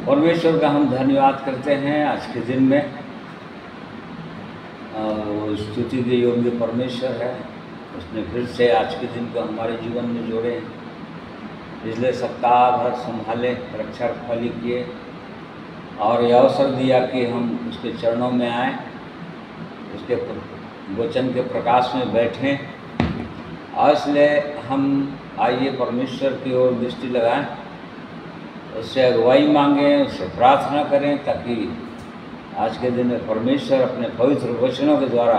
परमेश्वर का हम धन्यवाद करते हैं आज के दिन में। वो स्तुति के योग्य परमेश्वर है, उसने फिर से आज के दिन को हमारे जीवन में जोड़े। पिछले सप्ताह भर संभाले, रक्षा रखवाली किए और ये अवसर दिया कि हम उसके चरणों में आए, उसके वचन के प्रकाश में बैठें। और इसलिए हम आइए परमेश्वर की ओर दृष्टि लगाएं, उससे अगुवाई मांगें, उससे प्रार्थना करें ताकि आज के दिन में परमेश्वर अपने पवित्र वचनों के द्वारा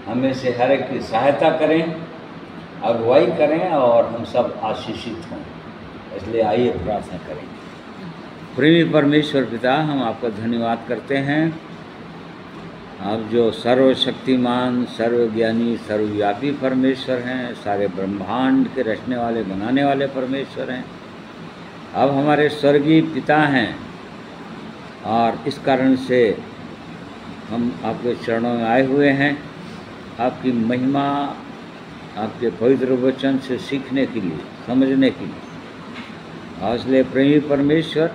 हमें से हर एक की सहायता करें, अगुवाई करें और हम सब आशीषित हों। इसलिए आइए प्रार्थना करें। प्रेमी परमेश्वर पिता, हम आपका धन्यवाद करते हैं। आप जो सर्वशक्तिमान, सर्वज्ञानी, सर्वव्यापी परमेश्वर हैं, सारे ब्रह्मांड के रचने वाले, बनाने वाले परमेश्वर हैं। अब हमारे स्वर्गीय पिता हैं और इस कारण से हम आपके चरणों में आए हुए हैं, आपकी महिमा, आपके पवित्र वचन से सीखने के लिए, समझने के लिए। और इसलिए प्रेमी परमेश्वर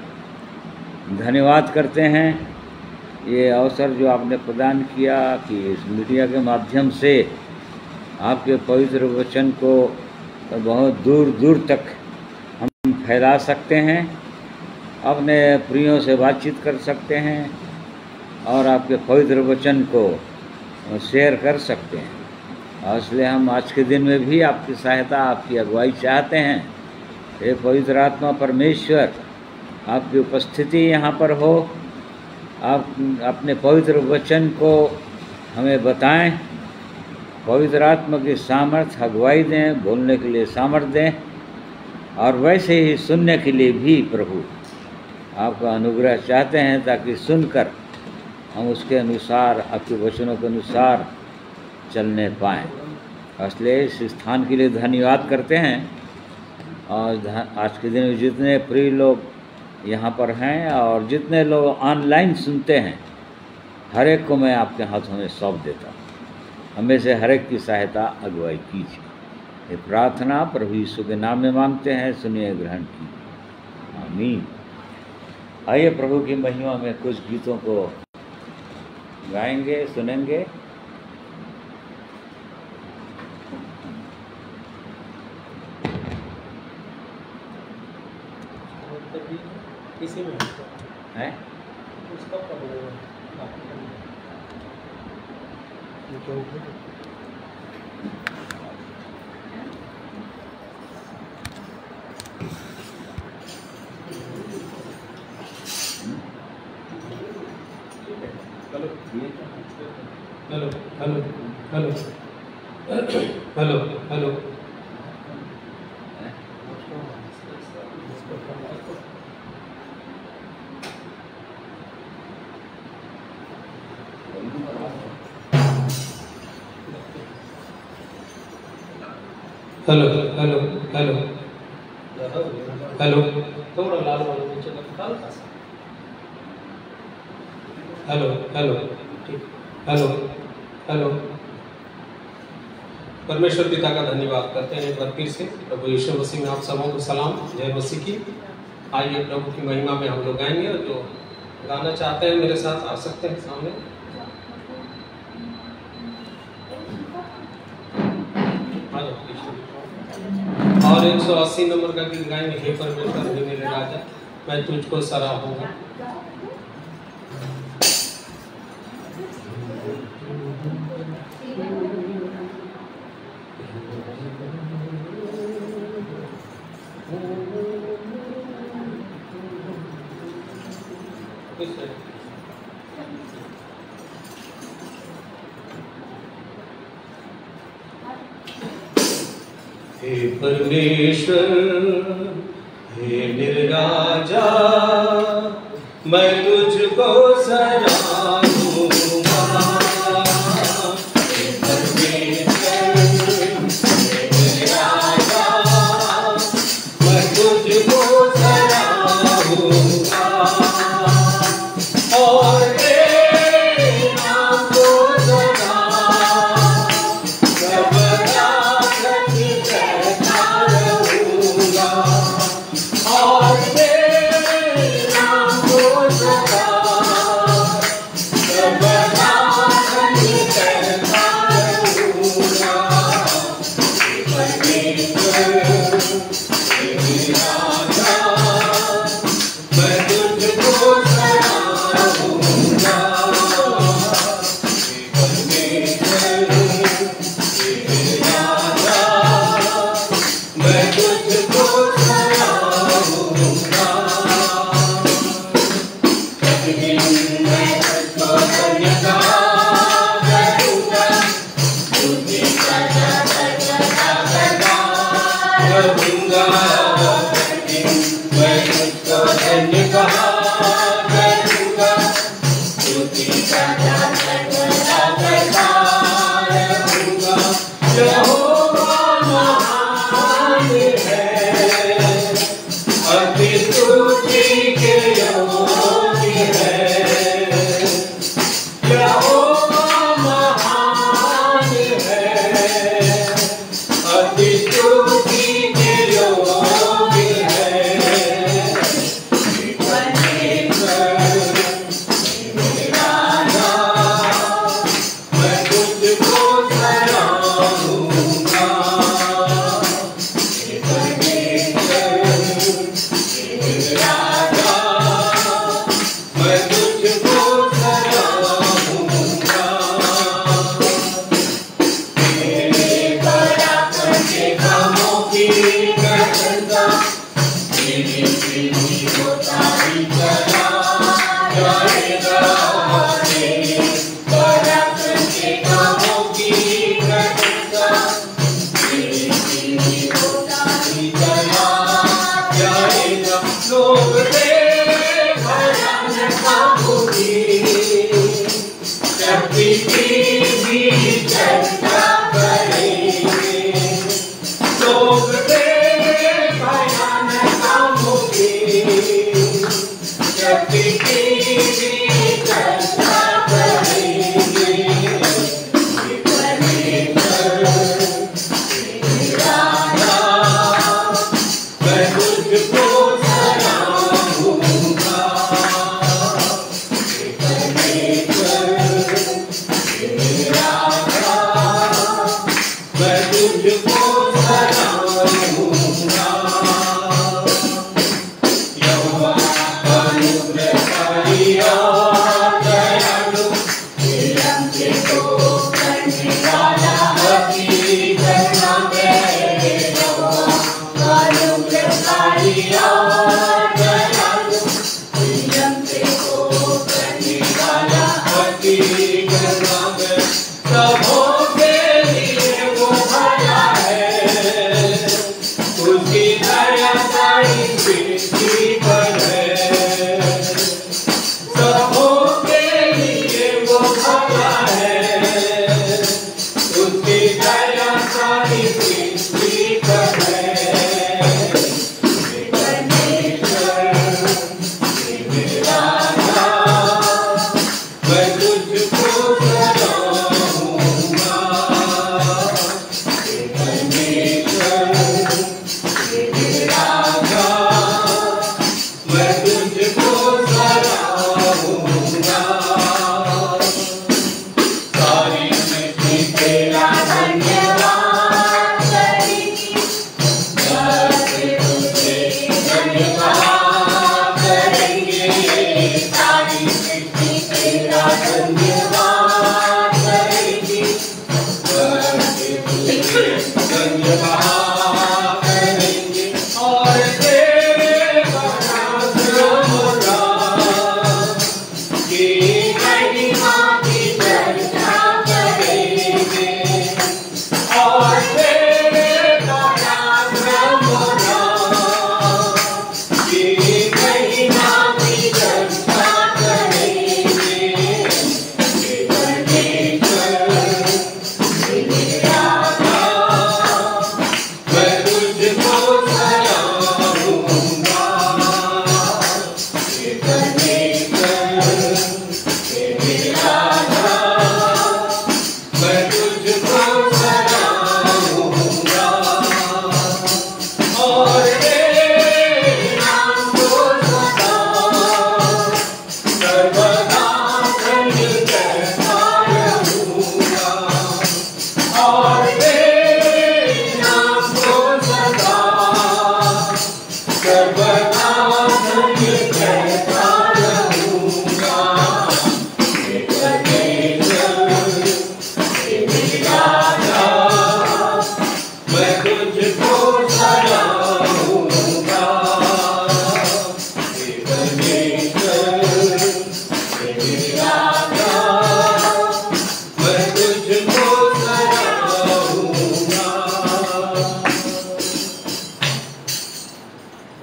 धन्यवाद करते हैं ये अवसर जो आपने प्रदान किया कि इस मीडिया के माध्यम से आपके पवित्र वचन को बहुत दूर दूर तक हम फैला सकते हैं, अपने प्रियों से बातचीत कर सकते हैं और आपके पवित्र वचन को शेयर कर सकते हैं। और इसलिए हम आज के दिन में भी आपकी सहायता, आपकी अगुवाई चाहते हैं। हे पवित्र आत्मा परमेश्वर, आपकी उपस्थिति यहाँ पर हो, आप अपने पवित्र वचन को हमें बताएं, पवित्र आत्मा की सामर्थ्य अगुवाई दें, बोलने के लिए सामर्थ्य दें और वैसे ही सुनने के लिए भी प्रभु आपका अनुग्रह चाहते हैं ताकि सुनकर हम उसके अनुसार, आपके वचनों के अनुसार चलने पाएँ। इसलिए इस स्थान के लिए धन्यवाद करते हैं। और आज के दिन में जितने प्रिय लोग यहाँ पर हैं और जितने लोग ऑनलाइन सुनते हैं, हर एक को मैं आपके हाथों में सौंप देता हूँ। हमें से हर एक की सहायता, अगुवाई कीजिए। ये प्रार्थना प्रभु यीशु के नाम में मांगते हैं, सुनिए, ग्रहण कीजिए, आमीन। आइए प्रभु की महिमा में कुछ गीतों को गाएंगे, सुनेंगे। किसी में है उसका problem hello hello hello hello hello hello hello hello hello थोड़ा लाल वाला नीचे हल्का सा। हेलो हेलो ठीक, हेलो हेलो। परमेश्वर पिता का धन्यवाद करते हैं एक बार फिर से। प्रभु यीशु मसीह में आप सबों को सलाम, जय मसीह की। आइए प्रभु की महिमा में हम लोग गाएंगे। और जो गाना चाहते हैं मेरे साथ आ सकते हैं सामने। और 180 नंबर का गीत गाएंगे, हे परमेश्वर हे मेरे राजा, मैं तुझको सराहूंगा। हे परमेश्वर हे मेरे राजा, मैं तुझको सराहूंगा। हे परमेश्वर हे मेरे राजा, मैं तुझको सराहूंगा। और तेरे नाम को सदा सर्वदा रहूंगा। और तेरे नाम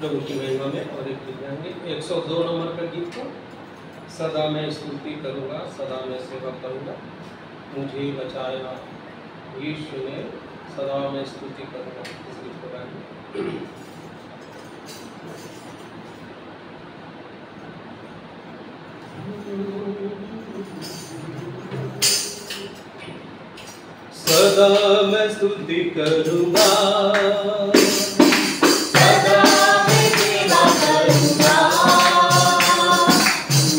प्रभु की महिमा में और एक गीत गाएंगे 102 नंबर का गीत को सदा मैं स्तुति करूँगा, सदा मैं सेवा करूँगा, मुझे बचाया यीशु ने, सदा मैं स्तुति करूँगा। इस गीत को गाएंगे। सदा मैं स्तुति करूँगा, सदा मैं सेवा करूँगा,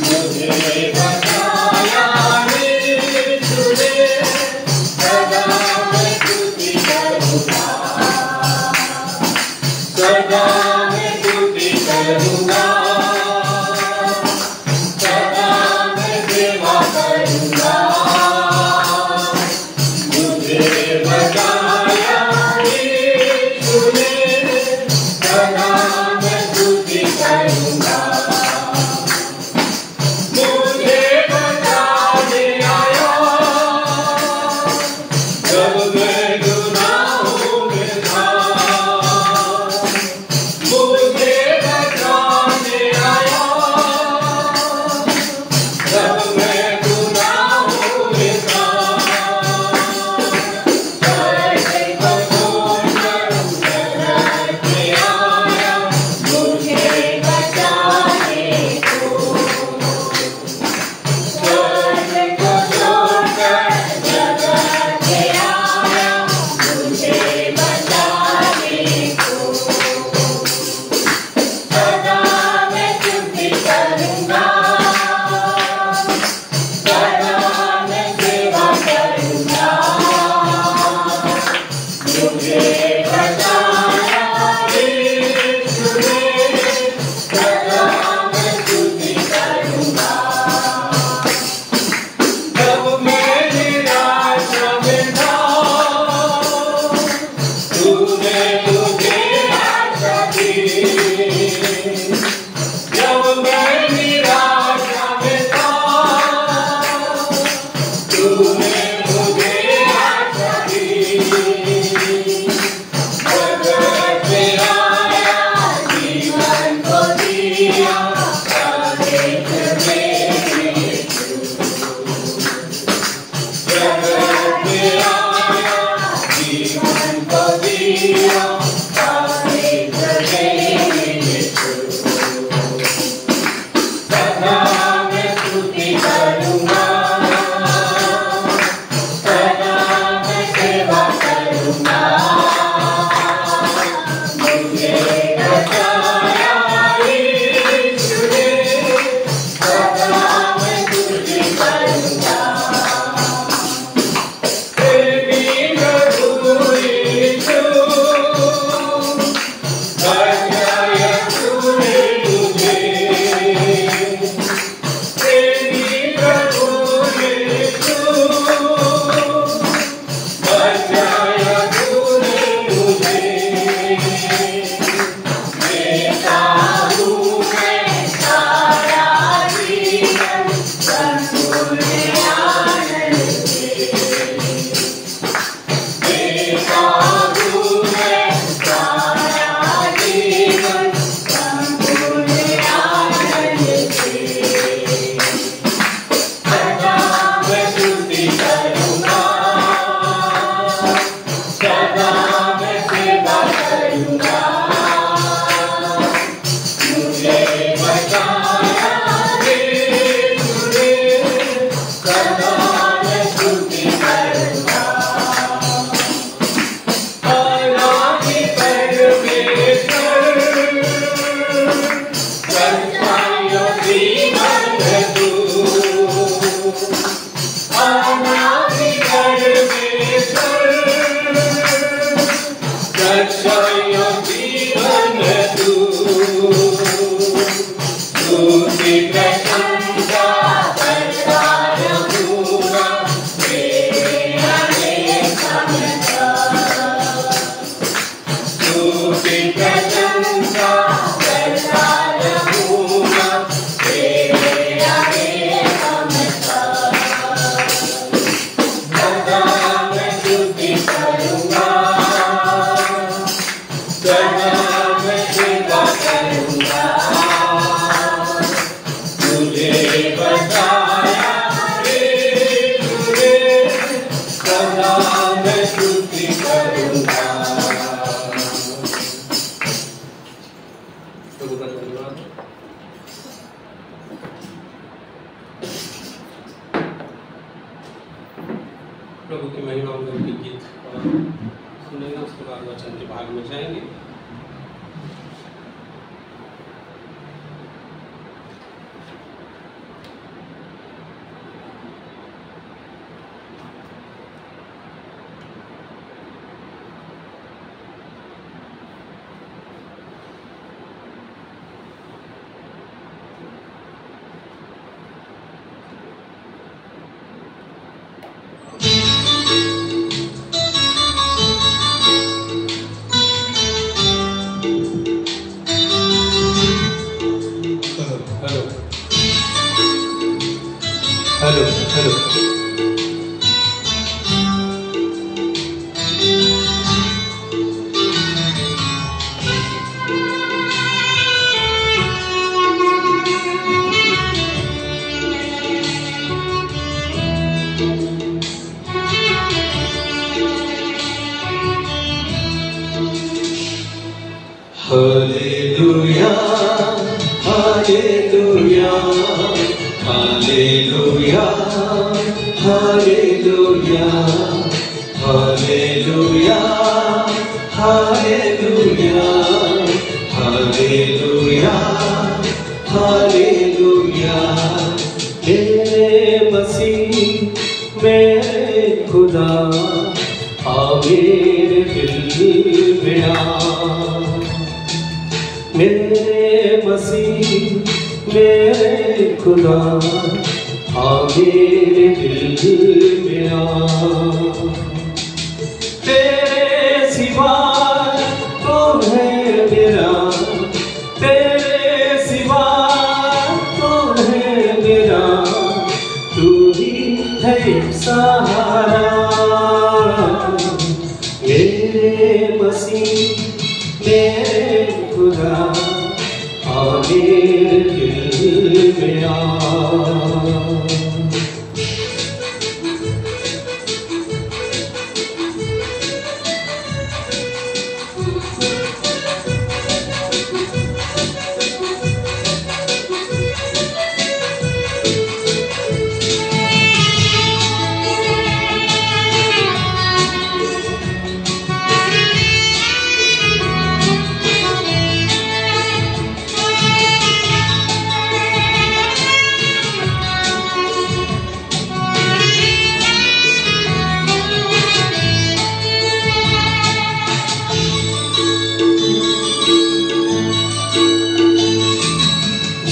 मुझे बचाया यीशु ने, सदा मैं स्तुति करूँगा, सदा मैं स्तुति करूँगा, सदा मैं सेवा करूँगा, मुझे बचाया यीशु ने, स्तुति करूँगा। प्रभु का धन्यवाद। प्रभु की महिमा में उनके गीत सुनेंगे, उसके बाद वचन के भाग में जाएंगे। Hello hello hallelujah hallelujah hallelujah hallelujah hallelujah hallelujah hallelujah hallelujah मेरे मसीह मेरे खुदा आ मेरे दिल में आ। मेरे मसीह मेरे खुदा आ मेरे दिल में आ। तेरे सिवा कौन है मेरा, तेरे सिवा कौन है मेरा, तू ही है सहारा। मेरे मसीह मेरे खुदा आ मेरे दिल में आ।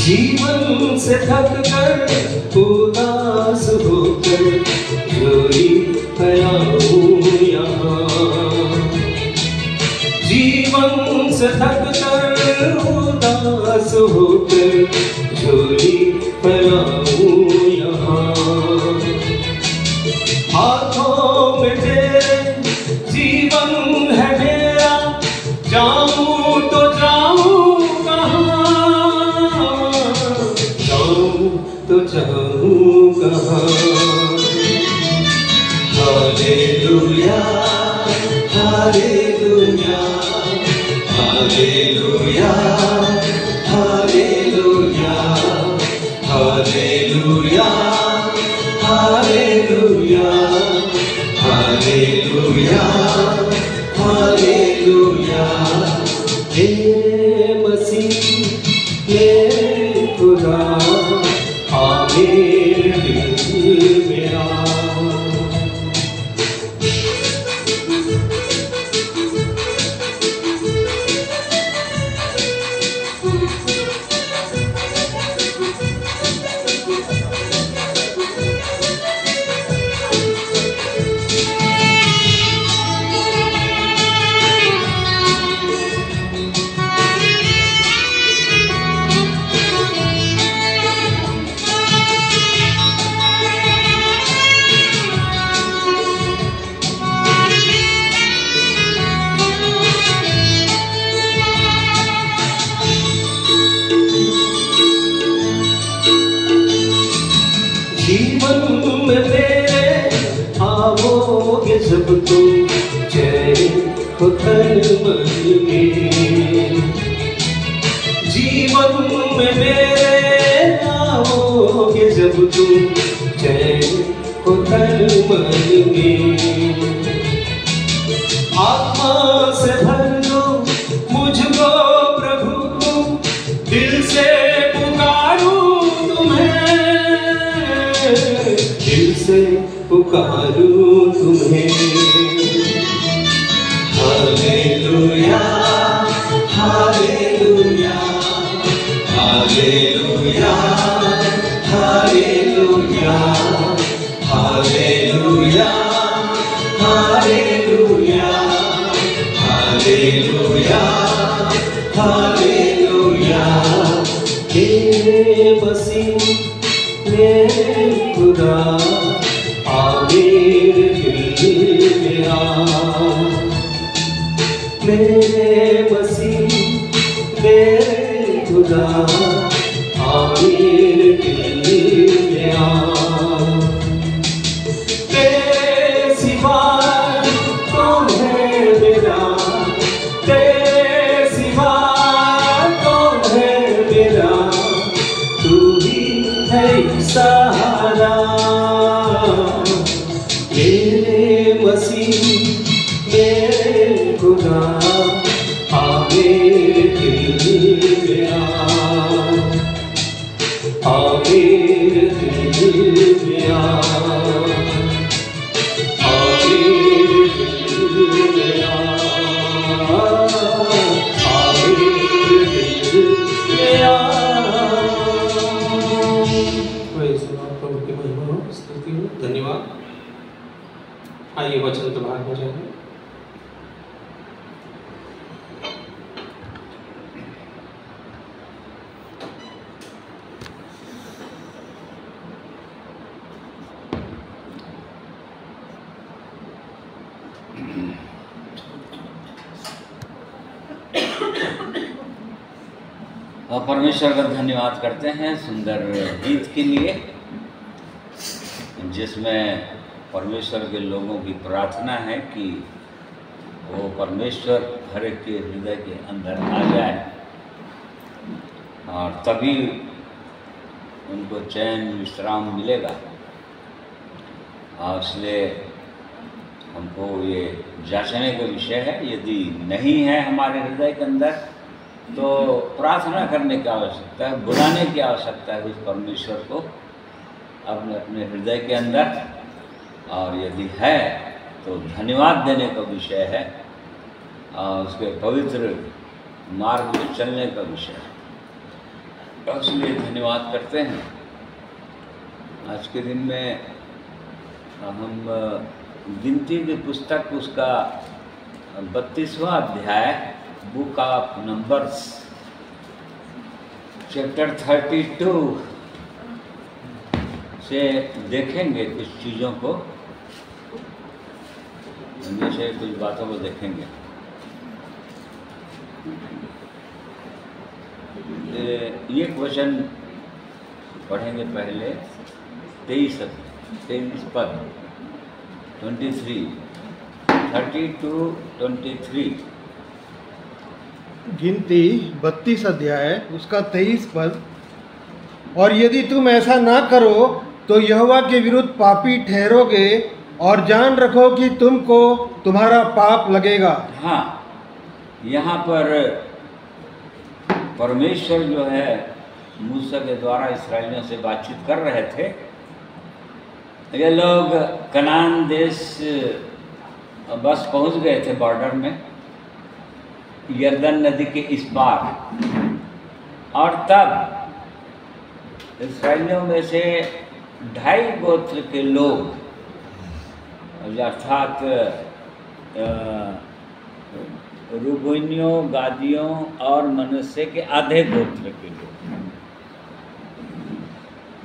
जीवन से थक कर उदास होकर रोई आया हूँ यहाँ। जीवन से थक कर उदास होकर झोली आया हूँ यहाँ। हाथों में तेरे जीवन है मेरा, जाऊँ तो जाऊँ कहाँ, तो जाऊँ कहाँ। Hallelujah hallelujah hallelujah hallelujah hallelujah hallelujah hallelujah hallelujah. मेरे मसीह मेरे खुदा आ मेरे दिल में आ। जीवन में मेरे आओगे जब तुम हो तन मन में। जीवन में मेरे लाओगे जब तुम चैन हो तन मन में। आत्मा से भर दो मुझको प्रभु तुम, दिल से पुकारूं तुम्हें, दिल से पुकारूं तुम्हें। Hallelujah hallelujah hallelujah hallelujah hallelujah hallelujah hallelujah hallelujah. हे मसीह मेरे खुदा आ मेरे दिल में आ। मेरे मसीह मेरे खुदा आ मेरे दिल में आ। तेरे सिवा कौन है मेरा, तेरे सिवा कौन है मेरा, तू ही है सहारा। मेरे मसीह मेरे खुदा आ मेरे दिल में आ मेरे दिल में आ मेरे दिल में आ मेरे दिल में आ। प्रभु की महिमा हो, स्तुति हो, धन्यवाद। आइए वचन तो भाग हो जाएगा। और परमेश्वर का धन्यवाद करते हैं सुंदर गीत के लिए, जिसमें परमेश्वर के लोगों की प्रार्थना है कि वो परमेश्वर हर एक के हृदय के अंदर आ जाए और तभी उनको चैन विश्राम मिलेगा। और इसलिए हमको ये जांचने का विषय है, यदि नहीं है हमारे हृदय के अंदर तो प्रार्थना करने की आवश्यकता है, बुलाने की आवश्यकता है उस परमेश्वर को अपने अपने हृदय के अंदर। और यदि है तो धन्यवाद देने का विषय है और उसके पवित्र मार्ग में चलने का विषय है। इसलिए धन्यवाद करते हैं। आज के दिन में हम गिनती की पुस्तक उसका 32वां अध्याय बुक ऑफ नंबर्स चैप्टर 32 से देखेंगे कुछ चीज़ों को, उनमें से कुछ बातों को देखेंगे। एक वचन पढ़ेंगे पहले 23 पद 32-23। गिनती 32 अध्याय उसका 23 पद। और यदि तुम ऐसा ना करो तो यहोवा के विरुद्ध पापी ठहरोगे और जान रखो कि तुमको तुम्हारा पाप लगेगा। हाँ, यहाँ पर परमेश्वर जो है मूसा के द्वारा इस्राएलियों से बातचीत कर रहे थे। ये लोग कनान देश बस पहुँच गए थे, बॉर्डर में यरदन नदी के इस पार। और तब इस्राएलियों में से 2.5 गोत्र के लोग, अर्थात रूबेनियों, गादियों और मनश्शे के आधे गोत्र के लोग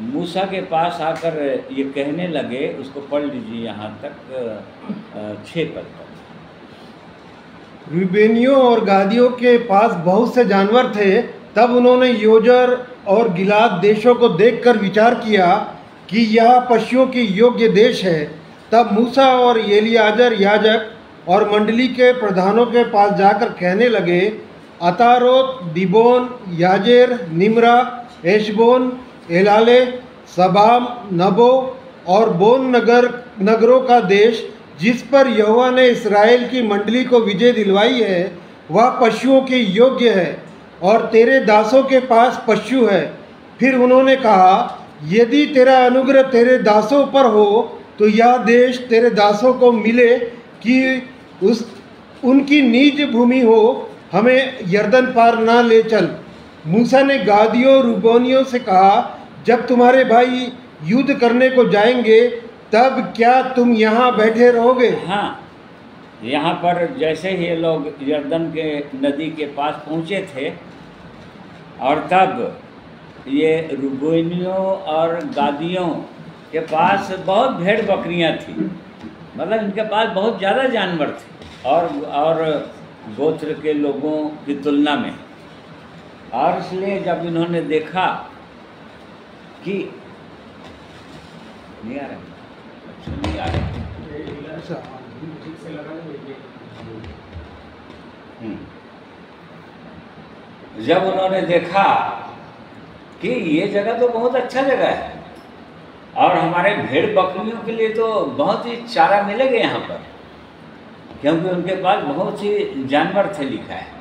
मूसा के पास आकर ये कहने लगे, उसको पढ़ लीजिए यहाँ तक 6 पद तक। रूबेनियों और गादियों के पास बहुत से जानवर थे। तब उन्होंने योजर और गिलाद देशों को देखकर विचार किया कि यह पशुओं की योग्य देश है। तब मूसा और एलियाजर याजक और मंडली के प्रधानों के पास जाकर कहने लगे, अतारोत, दीबोन, याजेर, निम्रा, एशबोन, एलाले, सबाम, नबो और बोन नगरों का देश जिस पर यहोवा ने इस्राएल की मंडली को विजय दिलवाई है, वह पशुओं के योग्य है और तेरे दासों के पास पशु है। फिर उन्होंने कहा, यदि तेरा अनुग्रह तेरे दासों पर हो तो यह देश तेरे दासों को मिले कि उनकी निज भूमि हो, हमें यरदन पार ना ले चल। मूसा ने गादियों रूबोनियों से कहा, जब तुम्हारे भाई युद्ध करने को जाएंगे तब क्या तुम यहाँ बैठे रहोगे? हाँ, यहाँ पर जैसे ही ये लोग यरदन के नदी के पास पहुँचे थे और तब ये रूबेनियों और गादियों के पास बहुत भेड़ बकरियाँ थी, मतलब इनके पास बहुत ज़्यादा जानवर थे और गोत्र के लोगों की तुलना में। और इसलिए जब इन्होंने देखा कि नहीं आ रहा, नहीं आ रहा, जब उन्होंने देखा कि ये जगह तो बहुत अच्छा जगह है और हमारे भेड़ बकरियों के लिए तो बहुत ही चारा मिलेगा यहाँ पर, क्योंकि उनके पास बहुत सी जानवर थे, लिखा है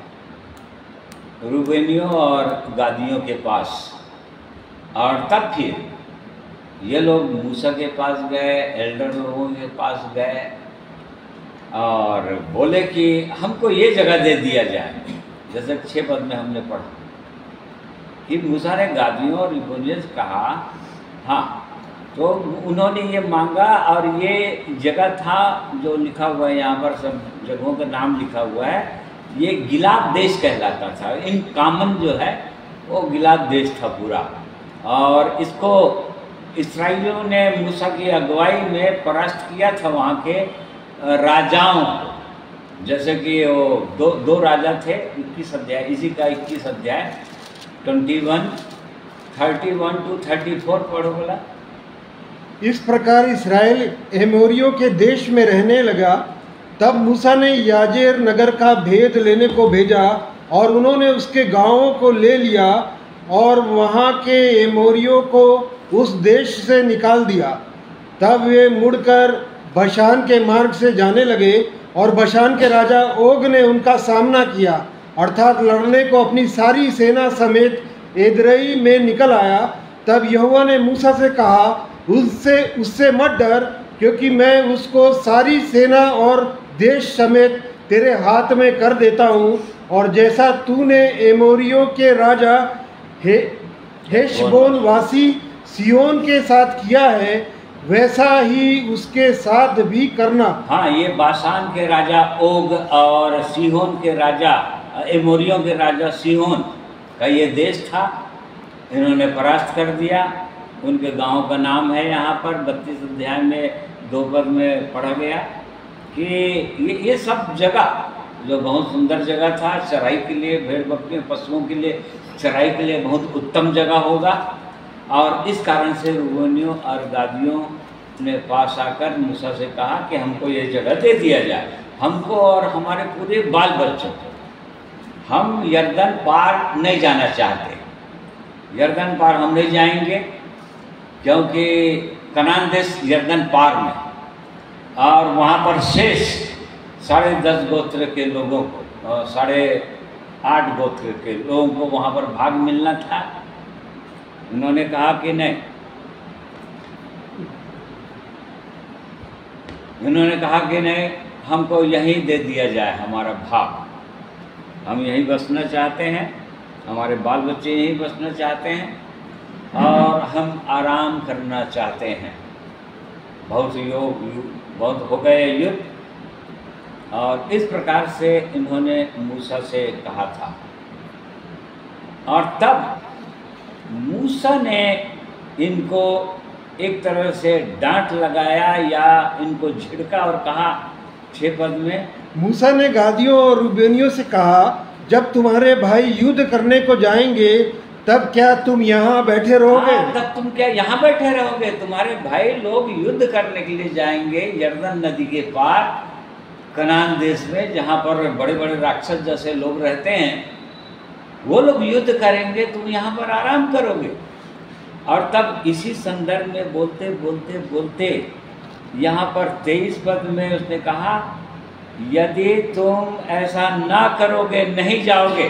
रूबेनियों और गादियों के पास। और तब फिर ये लोग मूसा के पास गए, एल्डर लोगों के पास गए और बोले कि हमको ये जगह दे दिया जाए, जैसे 6 पद में हमने पढ़ा कि मूसा ने गादियों और रूबेनियों से कहा, हाँ, तो उन्होंने ये मांगा और ये जगह था जो लिखा हुआ है यहाँ पर, सब जगहों का नाम लिखा हुआ है, ये गिलाद देश कहलाता था। इन कामन जो है वो गिलाद देश था पूरा, और इसको इस्राएलियों ने मूसा की अगुवाई में परास्त किया था वहाँ के राजाओं, जैसे कि वो दो राजा थे। 21 अध्याय, इसी का 21 अध्याय 21, 31 to 34 पढ़ो बोला। इस प्रकार इस्राएल एमोरियों के देश में रहने लगा। तब मूसा ने याजेर नगर का भेद लेने को भेजा और उन्होंने उसके गांवों को ले लिया और वहां के एमोरियों को उस देश से निकाल दिया। तब वे मुड़कर बशान के मार्ग से जाने लगे और बशान के राजा ओग ने उनका सामना किया, अर्थात लड़ने को अपनी सारी सेना समेत एदरई में निकल आया। तब यहोवा ने मूसा से कहा, उससे मत डर, क्योंकि मैं उसको सारी सेना और देश समेत तेरे हाथ में कर देता हूँ, और जैसा तूने एमोरियों के राजा हेशबोन वासी सियोन के साथ किया है, वैसा ही उसके साथ भी करना। हाँ, ये बाशान के राजा ओग और सीहोन के राजा, एमोरियों के राजा सीहोन का ये देश था, इन्होंने परास्त कर दिया। उनके गांव का नाम है यहाँ पर 32 अध्याय में 2 पद में पढ़ा गया कि ये सब जगह जो बहुत सुंदर जगह था, चराई के लिए, भेड़ बकरियों पशुओं के लिए चराई के लिए बहुत उत्तम जगह होगा। और इस कारण से रूबेनियों और गादियों ने पास आकर मूसा से कहा कि हमको ये जगह दे दिया जाए, हमको और हमारे पूरे बाल बच्चों को। हम यरदन पार नहीं जाना चाहते, यरदन पार हम नहीं जाएंगे, क्योंकि कनान देश यरदन पार में, और वहाँ पर शेष 10.5 गोत्र के लोगों को और 8.5 गोत्र के लोगों को वहाँ पर भाग मिलना था। उन्होंने कहा कि नहीं, उन्होंने कहा कि नहीं, हमको यहीं दे दिया जाए हमारा भाग, हम यहीं बसना चाहते हैं, हमारे बाल बच्चे यहीं बसना चाहते हैं और हम आराम करना चाहते हैं। बहुत हो गए युद्ध, और इस प्रकार से इन्होंने मूसा से कहा था। और तब मूसा ने इनको एक तरह से डांट लगाया या इनको झिड़का और कहा 6 पद में, मूसा ने गादियों और रूबेनियों से कहा, जब तुम्हारे भाई युद्ध करने को जाएंगे तब क्या तुम यहाँ बैठे रहोगे? हाँ, तब तुम क्या यहाँ बैठे रहोगे? तुम्हारे भाई लोग युद्ध करने के लिए जाएंगे यरदन नदी के पार, कनान देश में, जहाँ पर बड़े बड़े राक्षस जैसे लोग रहते हैं, वो लोग युद्ध करेंगे, तुम यहाँ पर आराम करोगे। और तब इसी संदर्भ में बोलते बोलते बोलते यहाँ पर 23 पद में उसने कहा, यदि तुम ऐसा ना करोगे, नहीं जाओगे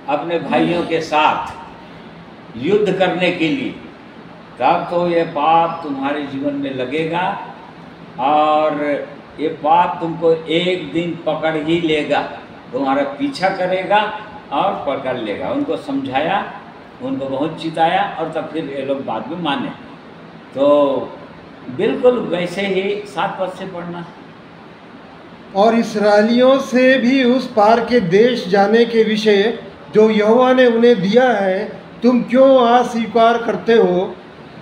अपने भाइयों के साथ युद्ध करने के लिए, तब तो ये पाप तुम्हारे जीवन में लगेगा और ये पाप तुमको एक दिन पकड़ ही लेगा, तुम्हारा पीछा करेगा और पकड़ लेगा। उनको समझाया, उनको बहुत चिताया और तब फिर ये लोग बाद में माने। तो बिल्कुल वैसे ही 7 पद से पढ़ना। और इस्राएलियों से भी उस पार के देश जाने के विषय जो यहोवा ने उन्हें दिया है, तुम क्यों अस्वीकार करते हो?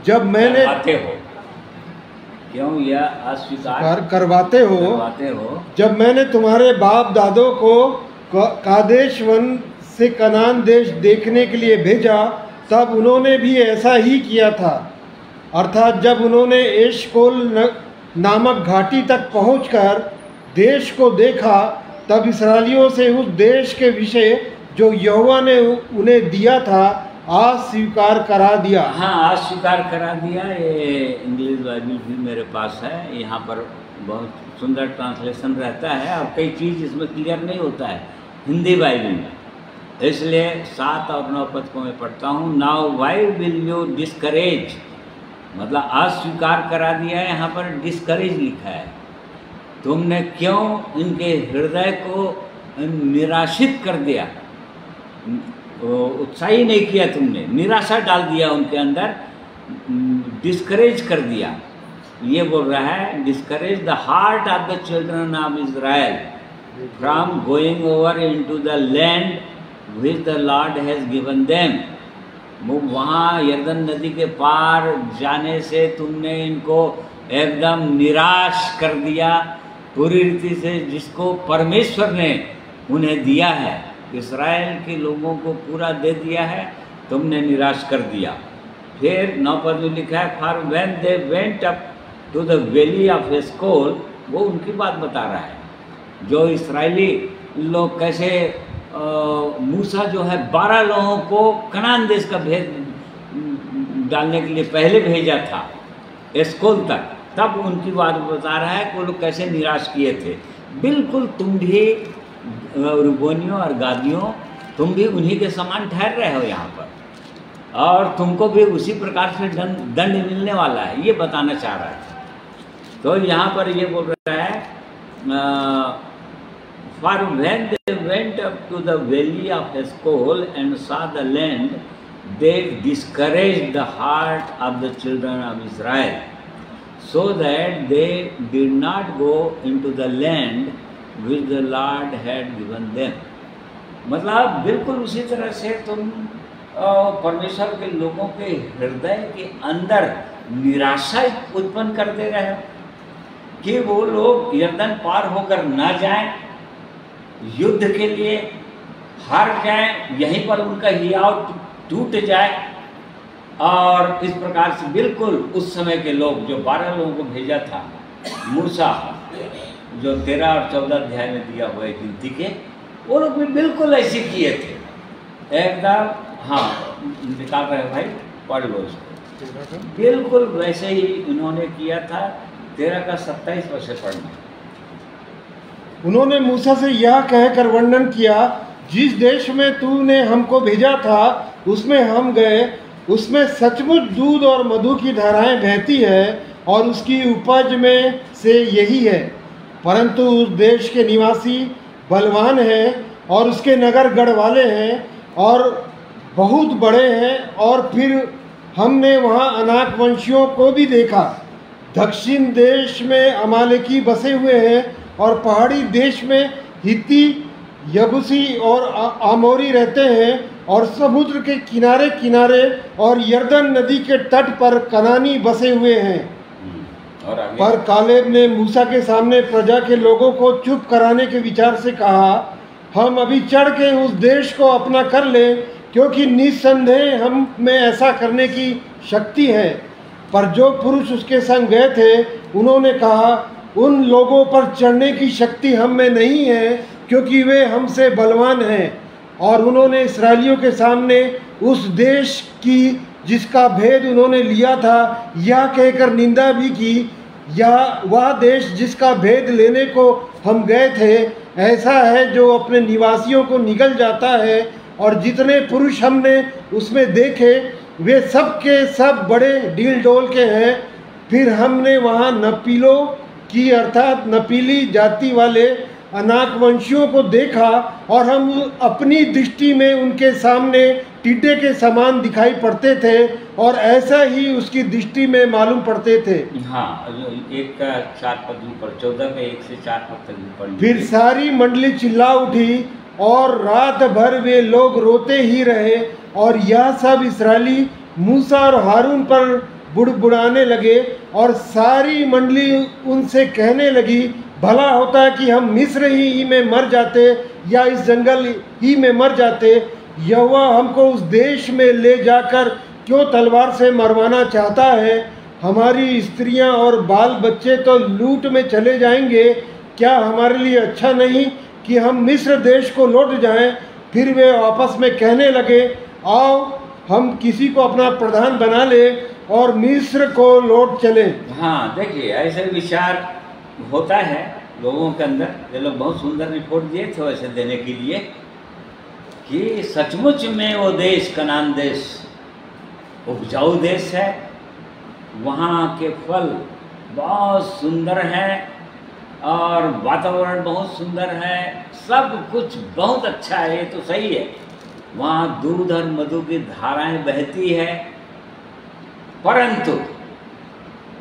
जब मैंने क्यों यह अस्वीकार करवाते हो? जब मैंने तुम्हारे बाप दादों को कादेश वन से कनान देश देखने के लिए भेजा, तब उन्होंने भी ऐसा ही किया था। अर्थात जब उन्होंने एशकोल नामक घाटी तक पहुंचकर देश को देखा, तब इस्राएलियों से उस देश के विषय जो यहोवा ने उन्हें दिया था अस्वीकार करा दिया। हाँ, अस्वीकार करा दिया। ये इंग्लिश बाइबल भी मेरे पास है, यहाँ पर बहुत सुंदर ट्रांसलेशन रहता है और कई चीज़ इसमें क्लियर नहीं होता है हिंदी बाइबल में, इसलिए 7 और 9 पद को मैं पढ़ता हूँ। Now why will you discourage, मतलब अस्वीकार करा दिया है, यहाँ पर डिस्करेज लिखा है। तुमने क्यों इनके हृदय को निराशित कर दिया, उत्साही नहीं किया, तुमने निराशा डाल दिया उनके अंदर, डिस्करेज कर दिया। ये बोल रहा है, discourage the heart of the children of Israel from going over into the land which the Lord has given them. वो वहाँ यरदन नदी के पार जाने से तुमने इनको एकदम निराश कर दिया पूरी रीति से, जिसको परमेश्वर ने उन्हें दिया है, इस्राएल के लोगों को पूरा दे दिया है, तुमने निराश कर दिया। फिर 9 पद में लिखा है, for when they went up to the valley of Eshcol, वो उनकी बात बता रहा है, जो इस्राएली लोग कैसे मूसा जो है 12 लोगों को कनान देश का भेद डालने के लिए पहले भेजा था एस्कोल तक, तब उनकी बात बता रहा है कि वो लोग कैसे निराश किए थे। बिल्कुल तुम भी रूबोनियों और गादियों, तुम भी उन्हीं के समान ठहर रहे हो यहाँ पर, और तुमको भी उसी प्रकार से दंड मिलने वाला है, ये बताना चाह रहा है। तो यहाँ पर ये बोल रहा है, for when they went up to the valley of Eshcol and saw the land, they discouraged the heart of the children of Israel so that they did not go into the land which the Lord had given them। मतलब बिल्कुल उसी तरह से तुम परमेश्वर के लोगों के हृदय के अंदर निराशा उत्पन्न कर दे रहे हो कि वो लोग यरदन पार होकर ना जाएं, युद्ध के लिए हार जाएं, यहीं पर उनका हियाव टूट जाए। और इस प्रकार से बिल्कुल उस समय के लोग, जो 12 लोगों को भेजा था मूसा, जो 13 और 14 अध्याय में दिया हुआ है गिनती के, वो लोग भी बिल्कुल ऐसे किए थे एकदम। हाँ, निकाल रहे भाई, पढ़ लो उसको। बिल्कुल वैसे ही उन्होंने किया था। 13 का 27 वर्ष पढ़ना। उन्होंने मूसा से यह कहकर वर्णन किया, जिस देश में तूने हमको भेजा था उसमें हम गए, उसमें सचमुच दूध और मधु की धाराएं बहती है और उसकी उपज में से यही है, परंतु उस देश के निवासी बलवान हैं और उसके नगर गढ़ वाले हैं और बहुत बड़े हैं। और फिर हमने वहाँ अनाक वंशियों को भी देखा। दक्षिण देश में अमालेकी बसे हुए हैं और पहाड़ी देश में हित्ती, यबूसी और आमोरी रहते हैं, और समुद्र के किनारे किनारे और यरदन नदी के तट पर कनानी बसे हुए हैं। पर कालेब ने मूसा के सामने प्रजा के लोगों को चुप कराने के विचार से कहा, हम अभी चढ़ के उस देश को अपना कर लें, क्योंकि निस्संदेह हम में ऐसा करने की शक्ति है। पर जो पुरुष उसके संग गए थे उन्होंने कहा, उन लोगों पर चढ़ने की शक्ति हम में नहीं है, क्योंकि वे हमसे बलवान हैं। और उन्होंने इस्राएलियों के सामने उस देश की जिसका भेद उन्होंने लिया था यह कहकर निंदा भी की, या वह देश जिसका भेद लेने को हम गए थे ऐसा है जो अपने निवासियों को निगल जाता है, और जितने पुरुष हमने उसमें देखे वे सब के सब बड़े डील डोल के हैं। फिर हमने वहाँ नपीलों की अर्थात नपीली जाति वाले अनाकवंशियों को देखा, और हम अपनी दृष्टि में उनके सामने टिड्डे के समान दिखाई पड़ते थे, और ऐसा ही उसकी दृष्टि में मालूम पड़ते थे। हाँ, जो 1 का 4 पद ऊपर, 14 का 1 से 4 पद तक ऊपर। फिर सारी मंडली चिल्ला उठी और रात भर वे लोग रोते ही रहे, और यह सब इस्राएली मूसा और हारून पर बुड़बुड़ाने लगे। और सारी मंडली उनसे कहने लगी, भला होता है कि हम मिस्र ही में मर जाते या इस जंगल ही में मर जाते। यहोवा हमको उस देश में ले जाकर क्यों तलवार से मरवाना चाहता है? हमारी स्त्रियां और बाल बच्चे तो लूट में चले जाएंगे। क्या हमारे लिए अच्छा नहीं कि हम मिस्र देश को लौट जाएं? फिर वे आपस में कहने लगे, आओ हम किसी को अपना प्रधान बना ले और मिस्र को लौट चले। हाँ, देखिए ऐसे विचार होता है लोगों के अंदर। ये लोग बहुत सुंदर रिपोर्ट दिए थे वैसे देने के लिए कि सचमुच में वो देश कनान देश उपजाऊ देश है, वहाँ के फल बहुत सुंदर हैं और वातावरण बहुत सुंदर है, सब कुछ बहुत अच्छा है, ये तो सही है। वहाँ दूध और मधु की धाराएं बहती है, परंतु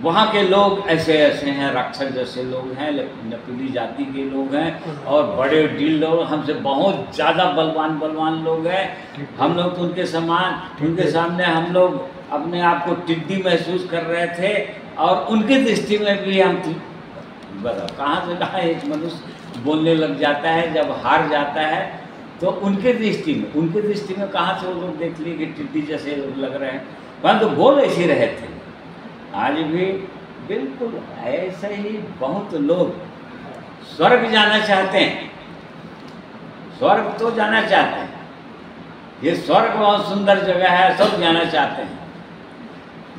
वहाँ के लोग ऐसे ऐसे हैं, राक्षस जैसे लोग हैं, नपीली जाति के लोग हैं और बड़े डील लोग, हमसे बहुत ज़्यादा बलवान लोग हैं। हम लोग तो उनके समान, उनके सामने हम लोग अपने आप को टिड्डी महसूस कर रहे थे, और उनकी दृष्टि में भी हम बताओ कहाँ से कहाँ एक मनुष्य बोलने लग जाता है जब हार जाता है। तो उनके दृष्टि में कहाँ से वो लोग देख लिए कि टिड्डी जैसे लोग लग रहे हैं, परंतु बोल ऐसे रहे थे। आज भी बिल्कुल ऐसे ही बहुत लोग स्वर्ग जाना चाहते हैं, स्वर्ग तो जाना चाहते हैं, ये स्वर्ग बहुत सुंदर जगह है, सब जाना चाहते हैं,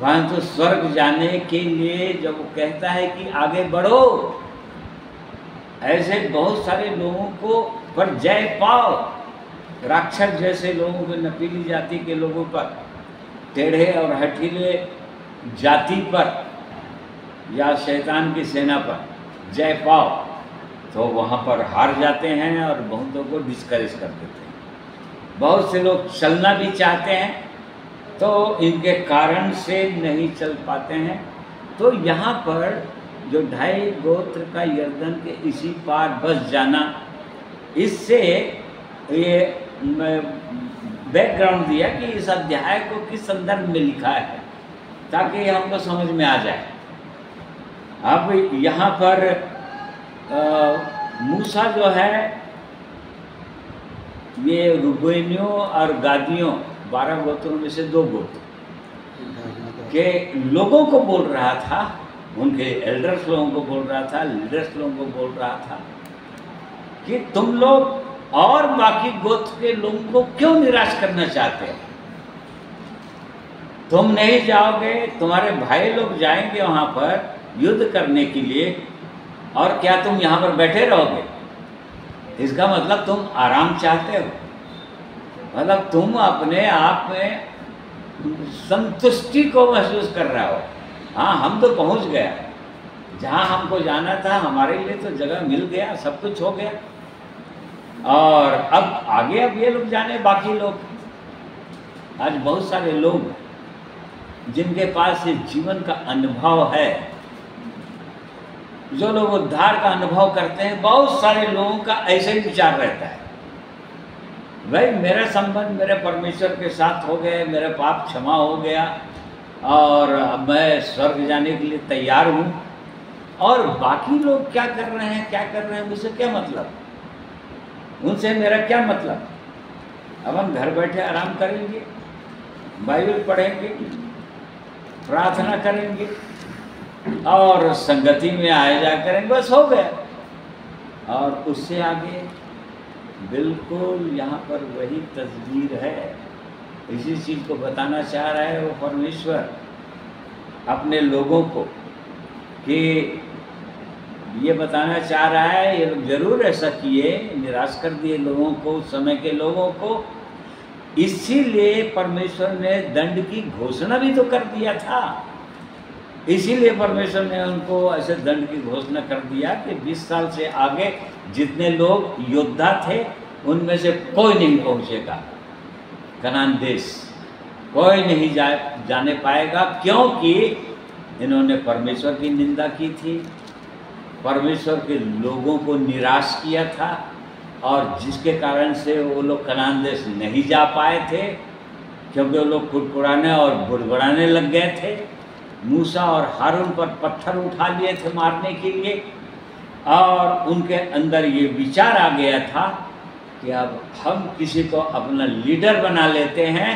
परंतु स्वर्ग जाने के लिए जब वो कहता है कि आगे बढ़ो, ऐसे बहुत सारे लोगों को पर जय पाओ, राक्षस जैसे लोगों को, नपीली जाति के लोगों पर, टेढ़े और हठीले जाति पर या शैतान की सेना पर जय पाओ, तो वहाँ पर हार जाते हैं और बहुतों को डिस्करेज कर देते हैं। बहुत से लोग चलना भी चाहते हैं तो इनके कारण से नहीं चल पाते हैं। तो यहाँ पर जो 2.5 गोत्र का यर्दन के इसी पार बस जाना, इससे ये बैकग्राउंड दिया कि इस अध्याय को किस संदर्भ में लिखा है, ताकि हमको समझ में आ जाए। अब यहाँ पर मूसा जो है ये रूबेनियों और गादियों 12 गोत्रों में से 2 गोत्र के लोगों को बोल रहा था, उनके एल्डर्स लोगों को बोल रहा था, लीडर्स लोगों को बोल रहा था कि तुम लोग और बाकी गोत्र के लोगों को क्यों निराश करना चाहते हो? तुम नहीं जाओगे, तुम्हारे भाई लोग जाएंगे वहाँ पर युद्ध करने के लिए, और क्या तुम यहाँ पर बैठे रहोगे? इसका मतलब तुम आराम चाहते हो, मतलब तुम अपने आप में संतुष्टि को महसूस कर रहे हो। हाँ, हम तो पहुँच गया जहाँ हमको जाना था, हमारे लिए तो जगह मिल गया, सब कुछ हो गया, और अब आगे अब ये लोग जाने बाकी लोग। आज बहुत सारे लोग जिनके पास ये जीवन का अनुभव है, जो लोग उद्धार का अनुभव करते हैं, बहुत सारे लोगों का ऐसे ही विचार रहता है, भाई मेरा संबंध मेरे परमेश्वर के साथ हो गए, मेरा पाप क्षमा हो गया और अब मैं स्वर्ग जाने के लिए तैयार हूँ, और बाकी लोग क्या कर रहे हैं मुझसे क्या मतलब, उनसे मेरा क्या मतलब। अब हम घर बैठे आराम करेंगे, बाइबल पढ़ेंगे, प्रार्थना करेंगे, और संगति में आए जा करेंगे, बस हो गया। और उससे आगे बिल्कुल यहाँ पर वही तस्वीर है, इसी चीज़ को बताना चाह रहा है वो परमेश्वर अपने लोगों को, कि ये बताना चाह रहा है ये लोग जरूर ऐसा किए, निराश कर दिए लोगों को, उस समय के लोगों को, इसीलिए परमेश्वर ने दंड की घोषणा भी तो कर दिया था। इसीलिए परमेश्वर ने उनको ऐसे दंड की घोषणा कर दिया कि 20 साल से आगे जितने लोग योद्धा थे उनमें से कोई नहीं पहुंचेगा कनान देश, कोई नहीं जाने पाएगा, क्योंकि इन्होंने परमेश्वर की निंदा की थी, परमेश्वर के लोगों को निराश किया था, और जिसके कारण से वो लोग कनान देश नहीं जा पाए थे, क्योंकि वो लोग कुड़कुड़ाने और बुड़बुड़ाने लग गए थे। मूसा और हारून पर पत्थर उठा लिए थे मारने के लिए, और उनके अंदर ये विचार आ गया था कि अब हम किसी को अपना लीडर बना लेते हैं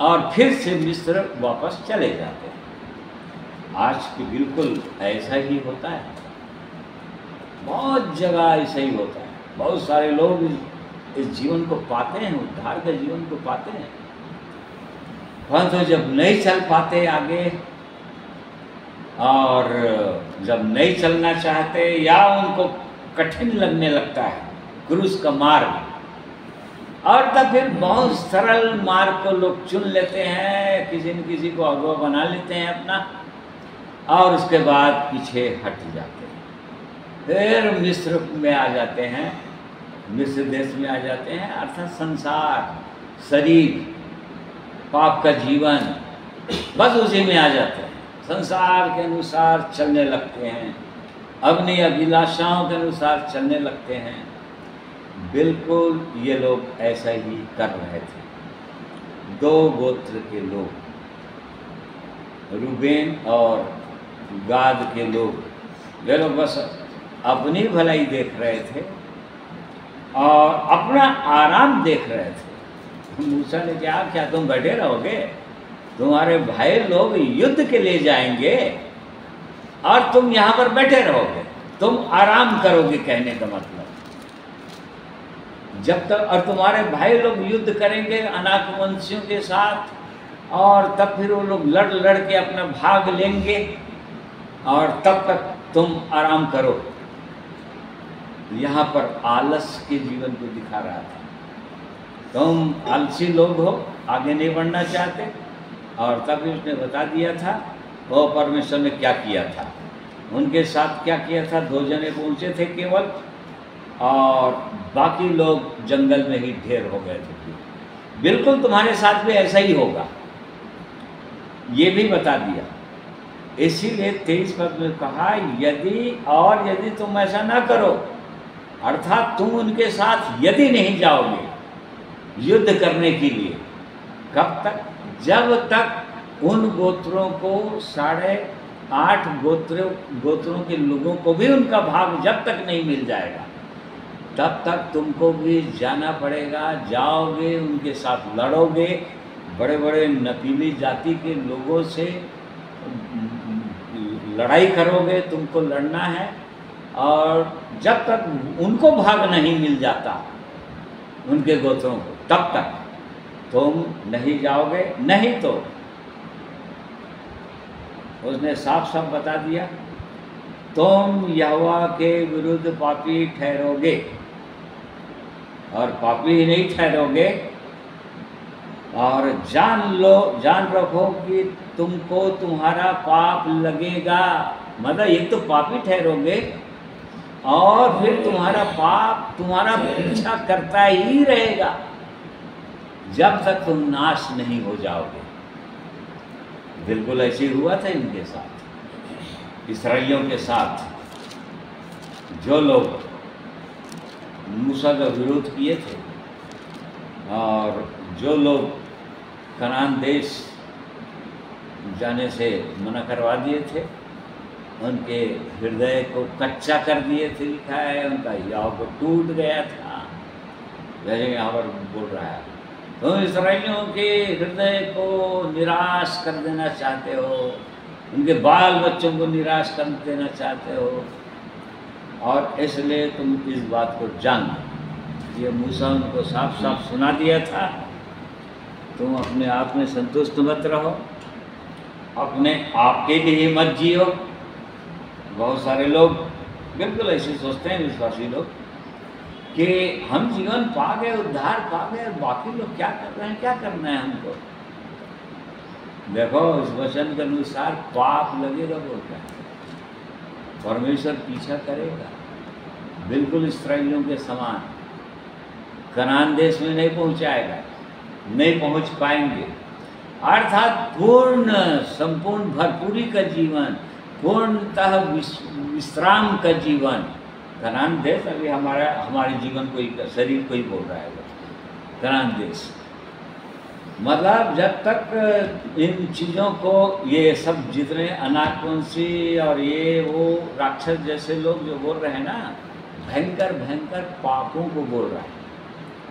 और फिर से मिस्र वापस चले जाते हैं। आज भी बिल्कुल ऐसा ही होता है, बहुत जगह ऐसा ही होता है। बहुत सारे लोग इस जीवन को पाते हैं, उद्धार के जीवन को पाते हैं, परंतु जब नहीं चल पाते आगे, और जब नहीं चलना चाहते या उनको कठिन लगने लगता है क्रूस का मार्ग, और तब फिर बहुत सरल मार्ग को लोग चुन लेते हैं, किसी न किसी को अगुवा बना लेते हैं अपना, और उसके बाद पीछे हट जाते हैं, फिर मिस्र में आ जाते हैं, मिस्र देश में आ जाते हैं, अर्थात संसार, शरीर, पाप का जीवन, बस उसी में आ जाते हैं, संसार के अनुसार चलने लगते हैं, अपनी अभिलाषाओं के अनुसार चलने लगते हैं। बिल्कुल ये लोग ऐसा ही कर रहे थे। 2 गोत्र के लोग, रूबेन और गाद के लोग, ये लोग बस अपनी भलाई देख रहे थे और अपना आराम देख रहे थे। मूसा ने कहा, क्या तुम बैठे रहोगे? तुम्हारे भाई लोग युद्ध के लिए जाएंगे और तुम यहाँ पर बैठे रहोगे, तुम आराम करोगे, कहने का मतलब जब तक, और तुम्हारे भाई लोग युद्ध करेंगे अनाक वंशियों के साथ, और तब फिर वो लोग लड़ लड़ के अपना भाग लेंगे, और तब तक तुम आराम करो। यहाँ पर आलस के जीवन को दिखा रहा था। तुम आलसी लोग हो, आगे नहीं बढ़ना चाहते, और तब उसने बता दिया था वो परमेश्वर ने क्या किया था, उनके साथ क्या किया था। 2 जने पहुँचे थे केवल, और बाकी लोग जंगल में ही ढेर हो गए थे। बिल्कुल तुम्हारे साथ भी ऐसा ही होगा, ये भी बता दिया। इसीलिए 23 पद में कहा, यदि तुम ऐसा ना करो, अर्थात तुम उनके साथ यदि नहीं जाओगे युद्ध करने के लिए, कब तक? जब तक उन गोत्रों को 8.5 गोत्रों के लोगों को भी उनका भाग जब तक नहीं मिल जाएगा, तब तक तुमको भी जाना पड़ेगा। जाओगे, उनके साथ लड़ोगे, बड़े बड़े नपीली जाति के लोगों से लड़ाई करोगे, तुमको लड़ना है। और जब तक उनको भाग नहीं मिल जाता, उनके गोत्रों को, तब तक तुम नहीं जाओगे। नहीं तो उसने साफ साफ बता दिया, तुम यहोवा के विरुद्ध पापी ठहरोगे, और पापी ही नहीं ठहरोगे, और जान रखो कि तुमको तुम्हारा पाप लगेगा। मतलब एक तो पापी ठहरोगे, और फिर तुम्हारा पाप तुम्हारा पीछा करता ही रहेगा जब तक तुम नाश नहीं हो जाओगे। बिल्कुल ऐसे ही हुआ था इनके साथ, इस्राएलियों के साथ। जो लोग मूसा का विरोध किए थे, और जो लोग कनान देश जाने से मना करवा दिए थे, उनके हृदय को कच्चा कर दिए थे, लिखा है उनका याव को टूट गया था। जैसे यहाँ पर बोल रहा है, तुम इसराइलियों के हृदय को निराश कर देना चाहते हो, उनके बाल बच्चों को निराश कर देना चाहते हो, और इसलिए तुम इस बात को जान, ये मूसा उनको साफ साफ सुना दिया था, तुम अपने आप में संतुष्ट मत रहो, अपने आप के लिए ही मत जियो। बहुत सारे लोग बिल्कुल ऐसे सोचते हैं, विश्वासी लोग, कि हम जीवन पा गए, उद्धार पा गए, बाकी लोग क्या कर रहे हैं, क्या करना है हमको। देखो, इस वचन के अनुसार पाप लगे रहो क्या, परमेश्वर पीछा करेगा, बिल्कुल इस्राएलियों के समान। कनान देश में नहीं पहुंचाएगा, नहीं पहुंच पाएंगे। अर्थात पूर्ण संपूर्ण भरपूरी का जीवन, पूर्णतः विश्राम का जीवन। कनान देश अभी हमारे जीवन को ही, शरीर को ही बोल रहा है कनान देश। मतलब जब तक इन चीज़ों को, ये सब जितने अनाकवंशी और ये वो राक्षस जैसे लोग जो बोल रहे हैं ना, भयंकर भयंकर पापों को बोल रहा है।